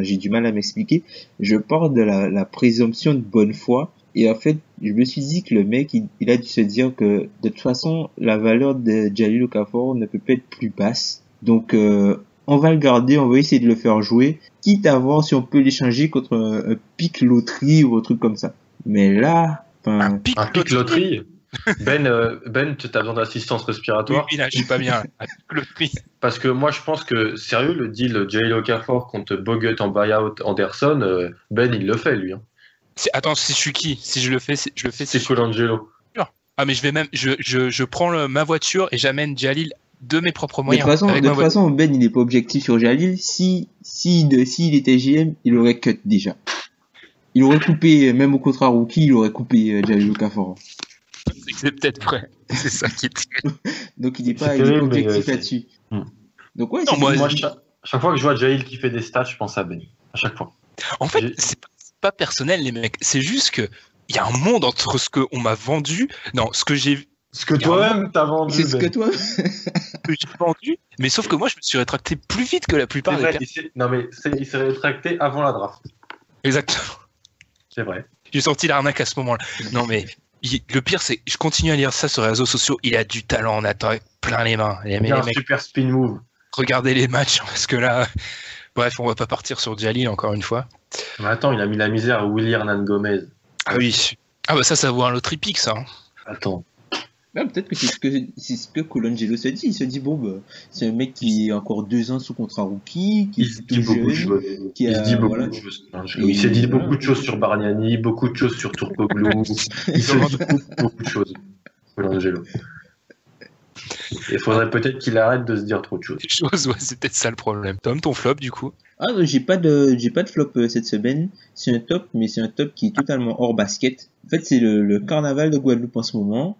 j'ai du mal à m'expliquer, je pars de la présomption de bonne foi. Et en fait, je me suis dit que le mec, il a dû se dire que de toute façon, la valeur de Jahlil Okafor ne peut pas être plus basse. Donc, on va le garder, on va essayer de le faire jouer, quitte à voir si on peut l'échanger contre un pic loterie ou un truc comme ça. Mais là, un pic loterie. Ben, tu as besoin d'assistance respiratoire. Oui, là, je suis pas bien. Parce que moi, je pense que, sérieux, le deal Jahlil Okafor contre Bogut en buyout Anderson, Ben, il le fait, lui. Hein. Attends, si je suis qui? Si je le fais, c'est Colangelo. Ah, mais je vais même, je prends ma voiture et j'amène Jahlil de mes propres moyens. De toute façon, Ben, il n'est pas objectif sur Jahlil. S'il était GM, il aurait cut déjà. Il aurait coupé, même au contrat rookie, il aurait coupé Jahlil Okafor. C'est peut-être vrai. C'est ça qui est. Donc il n'est pas objectif là-dessus. Donc ouais, moi, chaque fois que je vois Jahlil qui fait des stats, je pense à Ben. À chaque fois. En fait, c'est pas personnel, les mecs. C'est juste que il y a un monde entre ce qu'on m'a vendu, ce que j'ai vu. Ce que toi-même t'as vendu. C'est ce que toi. Que j'ai vendu, mais sauf que moi je me suis rétracté plus vite que la plupart des personnes. Non mais il s'est rétracté avant la draft. Exactement. C'est vrai. J'ai sorti l'arnaque à ce moment-là. Non mais le pire c'est, je continue à lire ça sur les réseaux sociaux. Il a du talent, on attend plein les mains. Il y a un super spin move. Regardez les matchs parce que là, bref, on va pas partir sur Jahlil encore une fois. Mais attends, il a mis la misère à Willy Hernan Gomez. Ah oui. Ah bah ça vaut un loterie pick ça. Attends. Ouais, peut-être que c'est ce que Colangelo se dit. Il se dit, c'est un mec qui est encore 2 ans sous contrat rookie, qui est tout jeune, il se dit beaucoup de choses. Il s'est dit beaucoup de choses sur Bargnani, beaucoup de choses sur Turkoglu. Il se dit beaucoup de choses, Colangelo. Il faudrait peut-être qu'il arrête de se dire trop de choses. C'est peut-être ça le problème. Tom, ton flop du coup? Ah non, j'ai pas de flop cette semaine. C'est un top, mais c'est un top qui est totalement hors basket. En fait, c'est le carnaval de Guadeloupe en ce moment.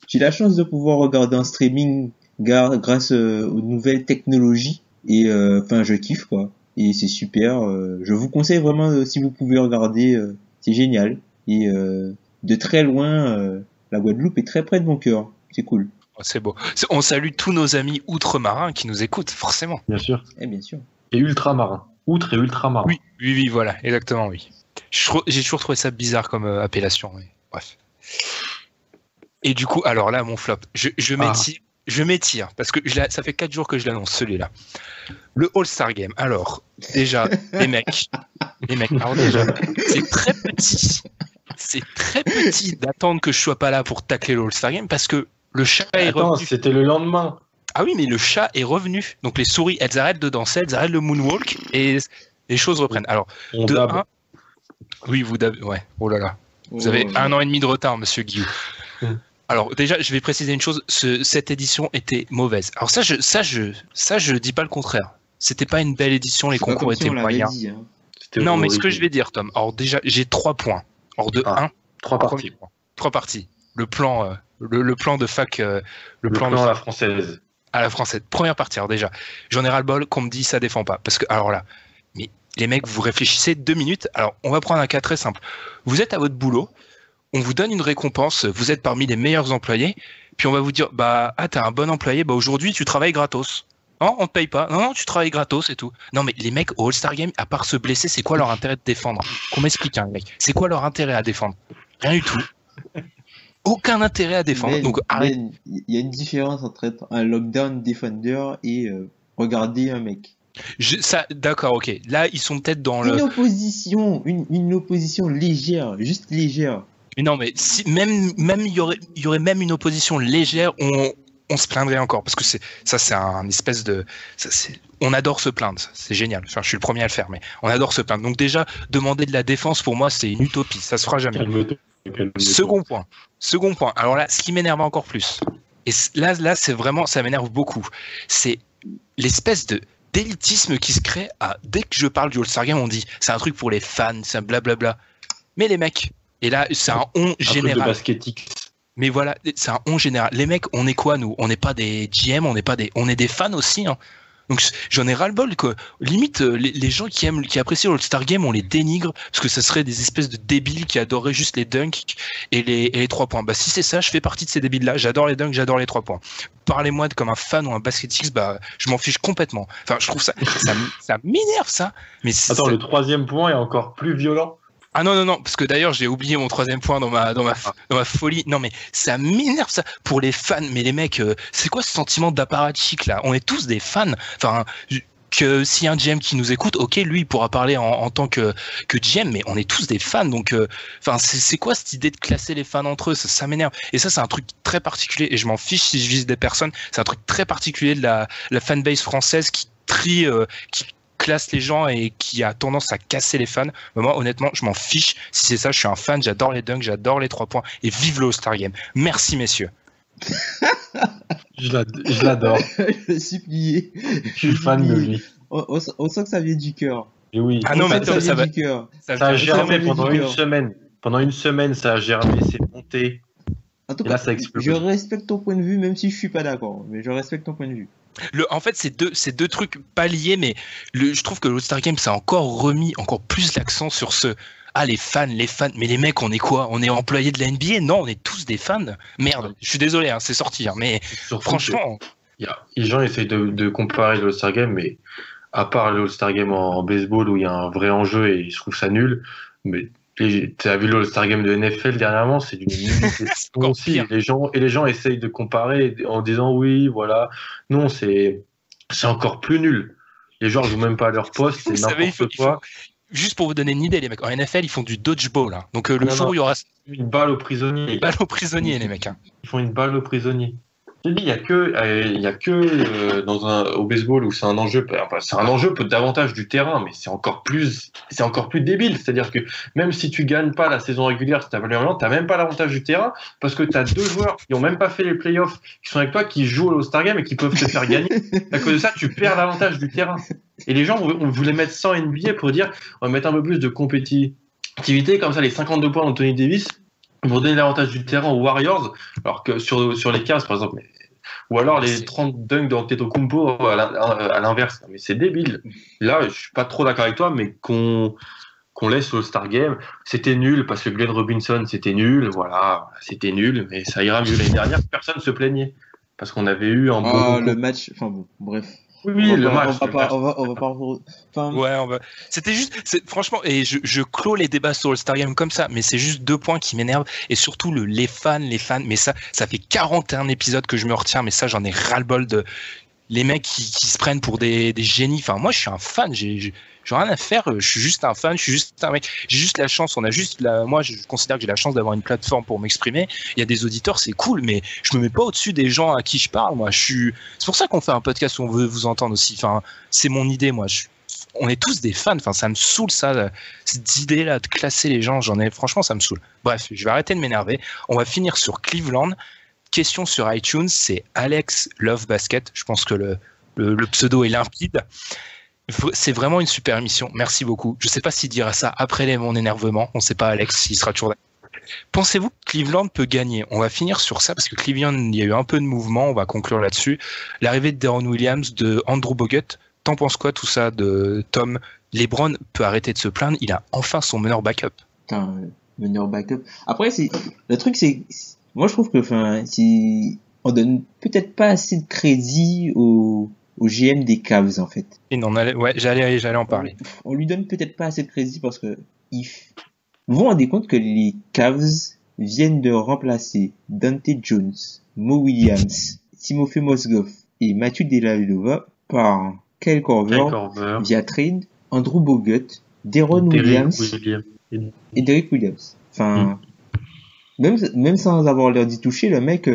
J'ai la chance de pouvoir regarder en streaming grâce aux nouvelles technologies et je kiffe quoi. Et c'est super. Je vous conseille vraiment si vous pouvez regarder, c'est génial. Et de très loin, la Guadeloupe est très près de mon cœur. C'est cool. C'est beau. On salue tous nos amis outre-marins qui nous écoutent, forcément. Bien sûr. Bien sûr. Et ultramarins. Outre et ultramarins. Oui, voilà, exactement, oui. J'ai toujours trouvé ça bizarre comme appellation. Oui. Bref. Et du coup, alors là, mon flop, je m'étire, parce que ça fait 4 jours que je l'annonce, celui-là. Le All-Star Game. Alors, déjà, les mecs, alors déjà, c'est très petit d'attendre que je sois pas là pour tacler le All-Star Game, parce que le chat est revenu. C'était le lendemain. Ah oui, mais le chat est revenu. Donc les souris, elles arrêtent de danser, elles arrêtent le moonwalk, et les choses reprennent. Alors, oui, vous dabez, ouais, oh là là. Vous avez 1 an et demi de retard, monsieur Guillaume. Alors déjà, je vais préciser une chose, cette édition était mauvaise. Alors ça, je dis pas le contraire. C'était pas une belle édition, les concours étaient moyens. Non, mais ce que je vais dire, Tom, alors déjà, j'ai 3 points. Or de 1, 3 parties. 3 parties. Le plan, le plan de fac, Le plan à la française. À la française. Première partie, alors déjà, j'en ai ras-le-bol qu'on me dit ça défend pas. Parce que, alors là, mais les mecs, vous réfléchissez 2 minutes. Alors, on va prendre un cas très simple. Vous êtes à votre boulot, on vous donne une récompense, vous êtes parmi les meilleurs employés, puis on va vous dire, t'es un bon employé, aujourd'hui, tu travailles gratos. Non, on te paye pas. Non, tu travailles gratos et tout. Non, mais les mecs au All-Star Game, à part se blesser, c'est quoi leur intérêt de défendre? Qu'on m'explique, les mecs. C'est quoi leur intérêt à défendre? Rien du tout. Aucun intérêt à défendre. Donc, arrête. Il y a une différence entre être un lockdown defender et regarder un mec. D'accord, ok. Là, ils sont peut-être dans une opposition légère, juste légère. Mais non, mais si, même il y aurait même une opposition légère, on se plaindrait encore parce que c'est un espèce de on adore se plaindre, c'est génial. Enfin, je suis le premier à le faire, mais on adore se plaindre. Donc déjà, demander de la défense pour moi, c'est une utopie, ça se fera jamais. Second point. Alors là, ce qui m'énerve encore plus, et là, c'est vraiment, ça m'énerve beaucoup, c'est l'espèce d'élitisme qui se crée dès que je parle du All-Star Game, on dit c'est un truc pour les fans, c'est un blablabla. Mais les mecs, et là, c'est un on général. Un truc de basketix. Mais voilà, c'est un on général. Les mecs, on est quoi, nous? On n'est pas des GM, on est des fans aussi, hein. Donc j'en ai ras-le-bol que limite les gens qui apprécient l'All-Star Game, on les dénigre parce que ça serait des espèces de débiles qui adoreraient juste les dunks et les 3 points. Si c'est ça, je fais partie de ces débiles-là. J'adore les dunks, j'adore les 3 points. Parlez-moi comme un fan ou un basketix, je m'en fiche complètement. Enfin, je trouve ça m'énerve ça. Mais attends, le 3e point est encore plus violent. Ah non, parce que d'ailleurs j'ai oublié mon 3e point dans ma folie. Non mais ça m'énerve ça pour les fans. Mais les mecs, c'est quoi ce sentiment d'apparatchik là? On est tous des fans. Enfin, que s'il y a un GM qui nous écoute, ok, lui il pourra parler en tant que GM, mais on est tous des fans. Donc, enfin, c'est quoi cette idée de classer les fans entre eux? Ça m'énerve. Et ça, c'est un truc très particulier. Et je m'en fiche si je vise des personnes. C'est un truc très particulier de la fanbase française qui trie, qui classe les gens et qui a tendance à casser les fans. Mais moi, honnêtement, je m'en fiche. Si c'est ça, je suis un fan, j'adore les dunks, j'adore les 3 points et vive le All-Star Game. Merci, messieurs. Je l'adore. Je suis plié. Je suis fan de lui. On sent que ça vient du cœur. Et oui. Ah non, mais ça va. Ça a germé pendant une semaine. Pendant une semaine, ça a germé, c'est monté. En tout cas, ça explose. Je respecte ton point de vue, même si je suis pas d'accord. Mais je respecte ton point de vue. En fait, c'est deux trucs pas liés, mais je trouve que l'All-Star Game, ça a encore remis encore plus l'accent sur les fans, mais les mecs, on est quoi? On est employés de la NBA? Non, on est tous des fans. Merde, je suis désolé, hein, c'est sorti, hein, mais franchement. Les gens essayent de comparer l'All-Star Game, mais à part l'All-Star Game en baseball où il y a un vrai enjeu et je trouve ça nul, mais tu as vu l'All-Star Game de NFL dernièrement, c'est d'une nullité aussi. Les gens essayent de comparer en disant oui, voilà. Non, c'est encore plus nul. Les joueurs jouent même pas à leur poste, c'est n'importe quoi. Juste pour vous donner une idée, les mecs, en NFL, ils font du dodgeball. Hein. Donc le jour où il y aura une balle au prisonnier. Une balle au prisonnier, les mecs. Hein. Ils font une balle au prisonnier. Je te dis, il y a que au baseball où c'est un enjeu. Enfin, c'est un enjeu peut davantage du terrain, mais c'est encore plus débile. C'est-à-dire que même si tu gagnes pas la saison régulière, si t'as même pas l'avantage du terrain, parce que t'as 2 joueurs qui ont même pas fait les playoffs, qui sont avec toi, qui jouent au All-Star Game et qui peuvent te faire gagner. À cause de ça, tu perds l'avantage du terrain. Et les gens, on voulait mettre ça en NBA pour dire, on va mettre un peu plus de compétitivité, comme ça, les 52 points d'Anthony Davis, pour donner l'avantage du terrain aux Warriors, alors que sur les Cavs, par exemple, ou alors les 30 dunks d'Antetokounmpo à l'inverse. Mais c'est débile. Là, je suis pas trop d'accord avec toi, mais qu'on laisse l'All-Star Game, c'était nul parce que Glenn Robinson, c'était nul. Voilà, c'était nul, mais ça ira mieux. L'année dernière, personne se plaignait parce qu'on avait eu un bon le match. Enfin bon, bref. Oui, le match. On va pas. Enfin... Ouais, C'était juste, franchement, et je clôt les débats sur All-Star Game comme ça, mais c'est juste 2 points qui m'énervent, et surtout les fans, mais ça fait 41 épisodes que je me retiens, mais ça, j'en ai ras-le-bol de les mecs qui se prennent pour des génies. Enfin, moi, je suis un fan, j'ai rien à faire, je suis juste un fan, je suis juste un mec, j'ai juste la chance, moi je considère que j'ai la chance d'avoir une plateforme pour m'exprimer, il y a des auditeurs, c'est cool, mais je me mets pas au-dessus des gens à qui je parle, moi c'est pour ça qu'on fait un podcast où on veut vous entendre aussi, enfin, c'est mon idée, moi, on est tous des fans, enfin, ça me saoule ça, cette idée-là de classer les gens, franchement, ça me saoule. Bref, je vais arrêter de m'énerver, on va finir sur Cleveland. Question sur iTunes, c'est Alex Love Basket, je pense que le pseudo est limpide. C'est vraiment une super émission. Merci beaucoup. Je sais pas s'il dira ça après mon énervement. On sait pas, Alex, s'il sera toujours là. Pensez-vous que Cleveland peut gagner? On va finir sur ça parce que Cleveland, il y a eu un peu de mouvement. On va conclure là-dessus. L'arrivée de Deron Williams, de Andrew Bogut. T'en penses quoi tout ça de Tom? LeBron peut arrêter de se plaindre. Il a enfin son meneur backup. Putain, meneur backup. Après, le truc, moi je trouve que, on donne peut-être pas assez de crédit au GM des Cavs en fait. Et non, ouais, j'allais en parler. On lui donne peut-être pas assez de crédit parce que vous vous rendez compte que les Cavs viennent de remplacer Dante Jones, Mo Williams, Timofey Mozgov et Mathieu Dellavedova par Kyle Korver via trade, Andrew Bogut, Deron Williams et Derrick Williams. Enfin, même sans avoir l'air d'y toucher, le mec,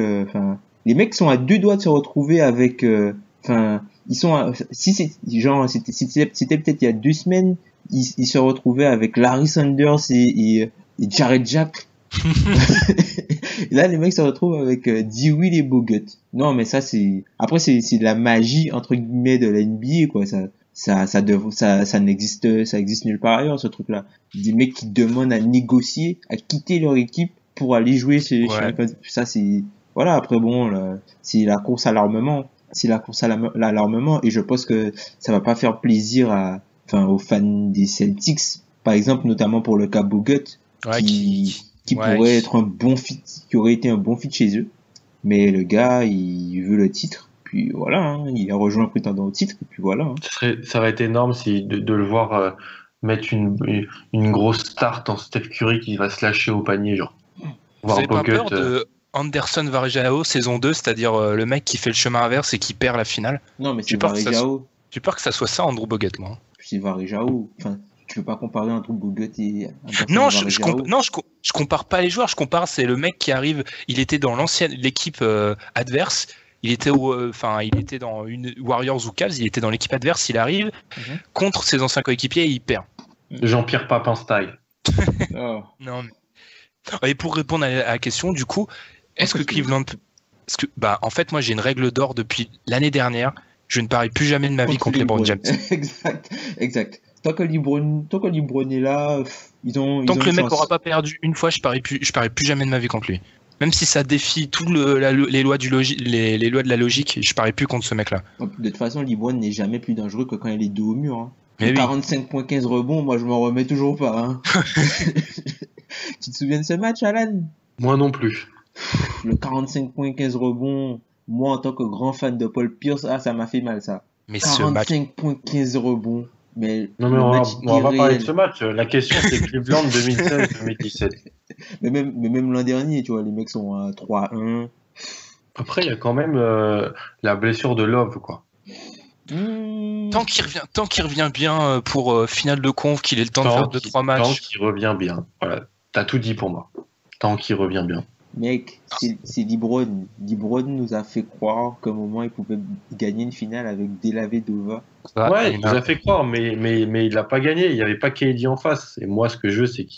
les mecs sont à 2 doigts de se retrouver avec, ils sont c'était peut-être il y a 2 semaines, ils se retrouvaient avec Larry Sanders et Jared Jack. Et là, les mecs se retrouvent avec Dewey et Bogut. Non, mais ça, après, c'est la magie, entre guillemets, de la NBA, quoi. Ça existe nulle part ailleurs, ce truc-là. Des mecs qui demandent à négocier, à quitter leur équipe pour aller jouer ça, c'est, voilà, après, bon, là, c'est la course à l'armement. Et je pense que ça va pas faire plaisir aux fans des Celtics. Par exemple, notamment pour le cas Bogut, qui pourrait être un bon fit, qui aurait été un bon fit chez eux. Mais le gars, il veut le titre. Puis voilà, hein, il a rejoint un prétendant au titre. Et puis voilà. Hein. Ça va être énorme de le voir mettre une grosse start en Steph Curry qui va se lâcher au panier, genre. Vous avez pas peur de Anderson Varejao saison 2, c'est-à-dire le mec qui fait le chemin inverse et qui perd la finale? Non, mais c'est Varejao. J'ai peur que ça soit ça, Andrew Bogut, moi. C'est Varejao. Enfin, tu veux pas comparer Andrew Bogut et non, je compare pas les joueurs. Je compare, c'est le mec qui arrive. Il était dans l'équipe adverse. Il était dans une Warriors ou Cavs. Il était dans l'équipe adverse. Il arrive contre ses anciens coéquipiers et il perd. Jean-Pierre Papin style. Oh. Non. Et pour répondre à la question, du coup, est-ce que Cleveland peut... Parce que, en fait, moi, j'ai une règle d'or depuis l'année dernière. Je ne parie plus jamais de ma vie contre LeBron James. Exact. Tant que LeBron est là, tant que le mec n'aura pas perdu une fois, je parie plus jamais de ma vie contre lui. Même si ça défie toutes les lois les lois de la logique, je parie plus contre ce mec-là. De toute façon, LeBron n'est jamais plus dangereux que quand il est dos au mur. Hein. Mais 45.15 rebonds, moi je m'en remets toujours pas. Hein. Tu te souviens de ce match, Alan? Moi non plus. Le 45.15 rebonds, moi en tant que grand fan de Paul Pierce, ça m'a fait mal ça. Mais 45.15 rebonds. Mais on va pas parler de ce match. La question c'est Cleveland 2016-2017. mais même l'an dernier, tu vois, les mecs sont à 3-1. Après, il y a quand même la blessure de Love, quoi. Tant qu'il revient bien pour finale de conf, qu'il ait le temps de faire 2-3 matchs. Tant qu'il revient bien. Voilà, t'as tout dit pour moi. Tant qu'il revient bien. Mec, c'est LeBron. LeBron nous a fait croire qu'à un moment il pouvait gagner une finale avec Dellavedova. Ouais, il nous a fait croire, mais il l'a pas gagné. Il n'y avait pas KD en face. Et moi, ce que je veux, c'est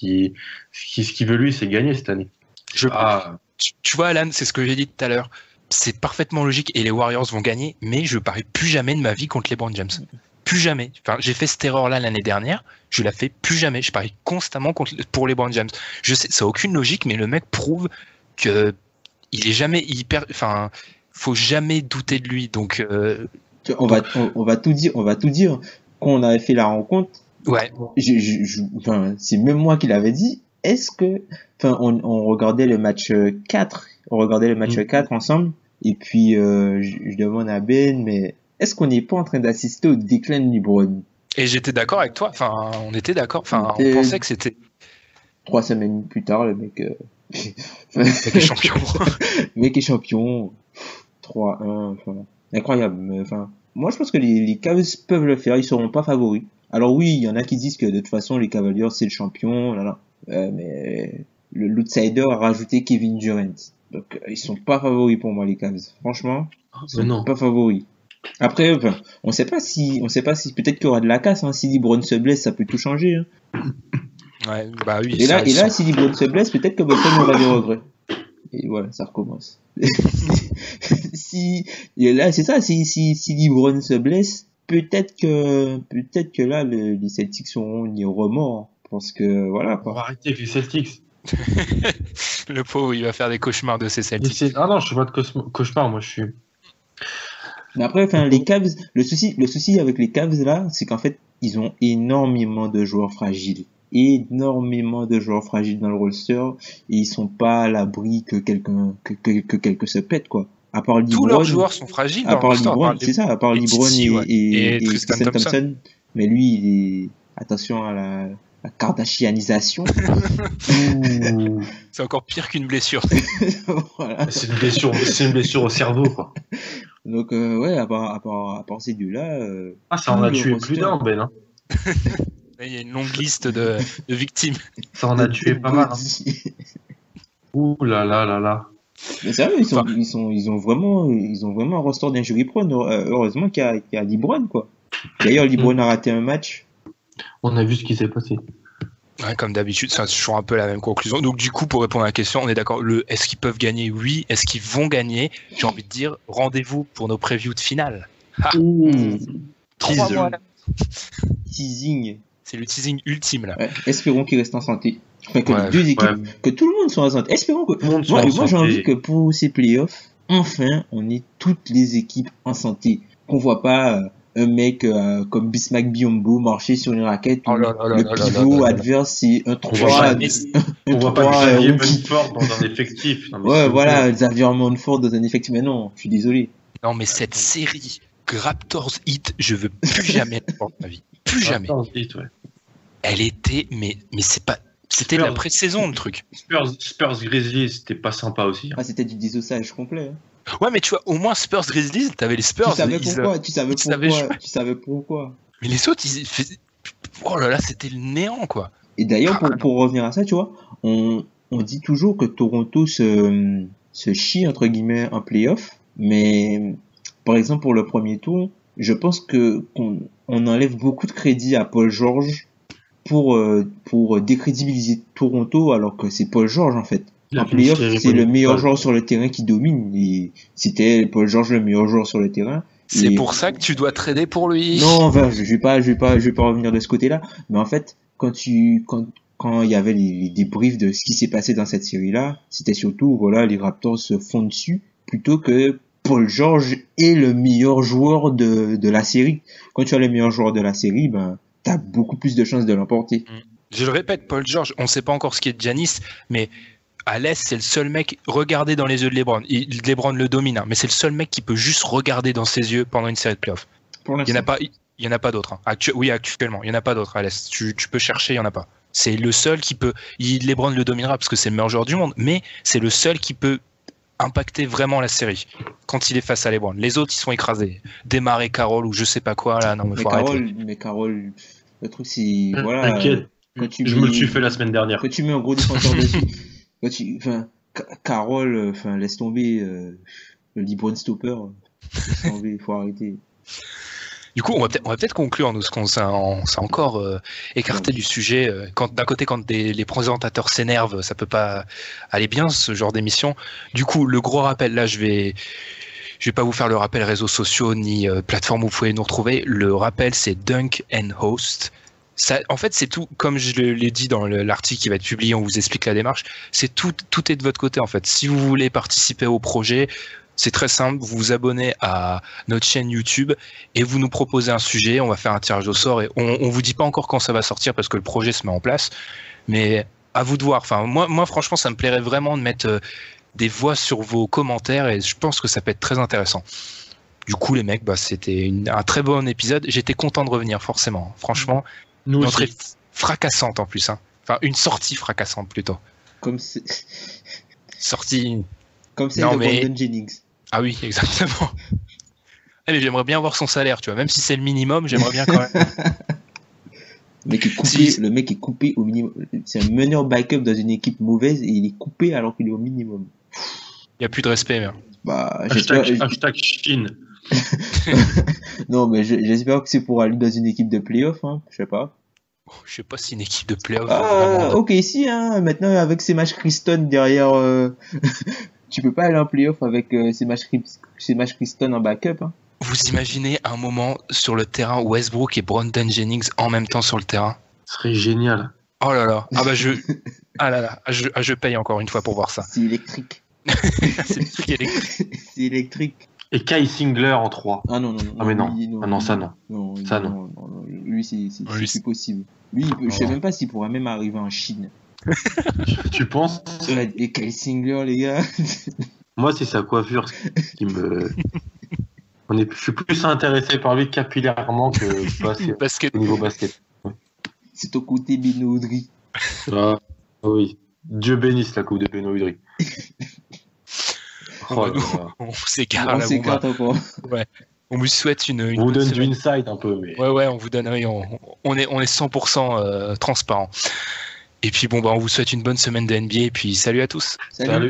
ce qu'il veut lui, c'est gagner cette année. Tu vois, Alan, c'est ce que j'ai dit tout à l'heure. C'est parfaitement logique et les Warriors vont gagner, mais je parie plus jamais de ma vie contre LeBron James. Plus jamais. Enfin, j'ai fait cette erreur-là l'année dernière. Je la fais plus jamais. Je parie constamment pour LeBron James. Je sais, ça n'a aucune logique, mais le mec prouve que il est jamais hyper. Enfin, faut jamais douter de lui. Donc, on va tout dire. Quand on avait fait la rencontre, ouais. C'est même moi qui l'avais dit. Est-ce que, on regardait le match 4. On regardait le match 4 ensemble. Et puis, je demande à Ben, mais est-ce qu'on n'est pas en train d'assister au déclin de LeBron? Et j'étais d'accord avec toi. Enfin, on était d'accord. Enfin, on pensait que c'était 3 semaines plus tard, le mec. Le mec est champion. Le mec est champion. 3-1. Incroyable. Moi, je pense que les Cavs peuvent le faire. Ils seront pas favoris. Alors oui, il y en a qui disent que de toute façon, les Cavaliers, c'est le champion. Mais l'outsider a rajouté Kevin Durant. Donc, ils sont pas favoris pour moi, les Cavs. Franchement, ils sont pas favoris. Après, on sait pas si peut-être qu'il y aura de la casse, hein. Si LeBron se blesse, ça peut tout changer, hein. Ouais, bah oui. Et là, si LeBron se blesse, peut-être que Boston aura des regrets. Et voilà, ça recommence. Et là, c'est ça, si LeBron se blesse, peut-être que là, les Celtics auront ni remords. Parce que, voilà, On va quoi. arrêter avec les Celtics. Le pauvre, il va faire des cauchemars de ces Celtics. Ah non, je suis pas de cauchemar, moi je suis. Mais après, enfin, les Cavs, le souci avec les Cavs, là, c'est qu'en fait, ils ont énormément de joueurs fragiles. Énormément de joueurs fragiles dans le roster. Et ils sont pas à l'abri que quelqu'un se pète, quoi. À part Tous leurs LeBron, joueurs sont fragiles à dans le part roster, à LeBron, part c'est ça, à part les LeBron Titi, ouais. Et et Tristan Tristan Thompson. Thompson. Mais lui, il est, attention à la Kardashianisation. Ouh. C'est encore pire qu'une blessure. Voilà. C'est une blessure au cerveau, quoi. Donc, ouais, à part ces deux-là, Ah, ça en a tout le tué roster. plus d'un, Ben. Hein. Il y a une longue liste de victimes. Ça en a tué pas mal. Hein. Ouh là là là là. Mais sérieux, ils ont vraiment un roster d'injury prone. Heureusement qu'il y a LeBron, quoi. D'ailleurs, LeBron a raté un match. On a vu ce qui s'est passé. Ouais, comme d'habitude, c'est toujours un peu la même conclusion. Donc du coup, pour répondre à la question, on est d'accord. Est-ce qu'ils peuvent gagner? Oui. Est-ce qu'ils vont gagner? J'ai envie de dire, rendez-vous pour nos previews de finale. Ah, Ouh. 3 Teaser. mois, là. Teasing. C'est le teasing ultime là. Ouais, espérons qu'il reste en santé. Enfin, que Ouais, les deux équipes, ouais. que tout le monde soit en santé. Espérons que. Tout le monde soit Moi, en moi j'ai santé. envie que pour ces playoffs, enfin, on ait toutes les équipes en santé. Qu'on voit pas un mec comme Bismack Biyombo marcher sur une raquette où Oh là là là le là là pivot là là. adverse c'est un On 3, voit pas, un on voit pas 3 Xavier rookie. Munford dans un effectif. Non, mais Ouais, c'est voilà, Xavier Munford dans un effectif. Mais non, je suis désolé. Non, mais cette série Raptors Heat, je veux plus jamais la voir de ma vie. Plus jamais. Vite, ouais. Elle était, mais c'est pas. C'était de la pré-saison le truc. Spurs Grizzlies, c'était pas sympa aussi. Hein. Ah, c'était du désossage complet. Hein. Ouais, mais tu vois, au moins Spurs Grizzlies, t'avais les Spurs. Tu savais ils- pourquoi, tu savais ils savaient pourquoi, jouer. tu savais pourquoi. Mais les autres, ils faisaient. Oh là là, c'était le néant quoi. Et d'ailleurs, Ah, pour revenir à ça, tu vois, on dit toujours que Toronto se chie, entre guillemets, en playoff. Mais, par exemple, pour le premier tour, je pense qu'on enlève beaucoup de crédit à Paul George pour décrédibiliser Toronto, alors que c'est Paul George, en fait. En playoff, c'est le meilleur joueur sur le terrain qui domine. Et c'était Paul George le meilleur joueur sur le terrain. C'est Et- pour ça que tu dois trader pour lui. Non, enfin, je vais pas revenir de ce côté-là. Mais en fait, quand il y avait les débriefs de ce qui s'est passé dans cette série-là, c'était surtout, voilà, les Raptors se font dessus plutôt que Paul George est le meilleur joueur de la série. Quand tu as le meilleur joueur de la série, ben, t'as beaucoup plus de chances de l'emporter. Je le répète, Paul George, on sait pas encore ce qui est de Giannis, mais à l'Est, c'est le seul mec, regardez dans les yeux de LeBron. LeBron le domine, hein, mais c'est le seul mec qui peut juste regarder dans ses yeux pendant une série de playoffs. Pour Il y en l'instant. a pas d'autres. Hein. Oui, actuellement, il y en a pas d'autres à l'Est. Tu peux chercher, il y en a pas. C'est le seul qui peut. LeBron le dominera parce que c'est le meilleur joueur du monde, mais c'est le seul qui peut impacter vraiment la série quand il est face à LeBron. Les autres, ils sont écrasés. Démarrer Carroll ou je sais pas quoi là. Non, mais faut arrêter. Mais Carroll, le truc c'est, voilà. T'inquiète, Quand tu je me le suis fait la semaine dernière. Quand tu mets un gros défenseur dessus, Carroll, laisse tomber, le LeBron stopper, laisse tomber, faut arrêter. Du coup, on va peut-être conclure, nous, ce qu'on s'est encore écarté du sujet. D'un côté, quand les présentateurs s'énervent, ça peut pas aller bien, ce genre d'émission. Du coup, le gros rappel, là, je vais pas vous faire le rappel réseaux sociaux ni plateforme où vous pouvez nous retrouver. Le rappel, c'est Dunk and Host. Ça, en fait, c'est tout, comme je l'ai dit dans l'article qui va être publié, on vous explique la démarche. C'est tout est de votre côté, en fait. Si vous voulez participer au projet, c'est très simple, vous vous abonnez à notre chaîne YouTube et vous nous proposez un sujet, on va faire un tirage au sort et on vous dit pas encore quand ça va sortir parce que le projet se met en place, mais à vous de voir. Enfin, moi franchement, ça me plairait vraiment de mettre des voix sur vos commentaires et je pense que ça peut être très intéressant. Du coup, les mecs, c'était un très bon épisode. J'étais content de revenir, forcément. Franchement, Nous une aussi. entrée fracassante en plus. Hein. Enfin, une sortie fracassante plutôt. Comme c'est Sortie. celle Non, de mais- Brandon Jennings. Ah oui, exactement. Ah, mais j'aimerais bien voir son salaire, tu vois. Même si c'est le minimum, j'aimerais bien quand même. Le mec est coupé, Si- le mec est coupé au minimum. C'est un meneur backup dans une équipe mauvaise et il est coupé alors qu'il est au minimum. Il n'y a plus de respect, mais. Bah, j'espère, Hashtag Chine. non, mais j'espère que c'est pour aller dans une équipe de playoff, hein. Je sais pas. Je sais pas si une équipe de playoff. Ah, ok, si, hein. Maintenant, avec ces matchs Christon derrière, tu peux pas aller en playoff avec ces matchs Christon en backup, hein. Vous imaginez un moment sur le terrain Westbrook et Brandon Jennings en même temps sur le terrain? Ce serait génial. Oh là là. Je paye encore une fois pour voir ça. C'est électrique. C'est le truc électrique. C'est électrique. Et Kai Singler en 3. Ah non, non, non. Ah mais non. lui, Ah non, ça non. Non, Ça, non. Lui, c'est Lui, plus possible. Lui, je sais même pas s'il pourra même arriver en Chine. Tu penses? Et Kyle Singler, les gars. Moi, c'est sa coiffure qui me. Je suis plus intéressé par lui capillairement que basket, Basket. au niveau basket. C'est ton côté Beno Udrih. Ah oui. Dieu bénisse la coupe de Beno Udrih. Oh là là. On s'égare On là. s'écarte encore. Ouais. On vous souhaite une On vous bonne donne du semaine. insight un peu, mais. Ouais, on vous donne. Oui, on est 100% transparent. Et puis bon, bah, on vous souhaite une bonne semaine de NBA. Et puis salut à tous. Salut.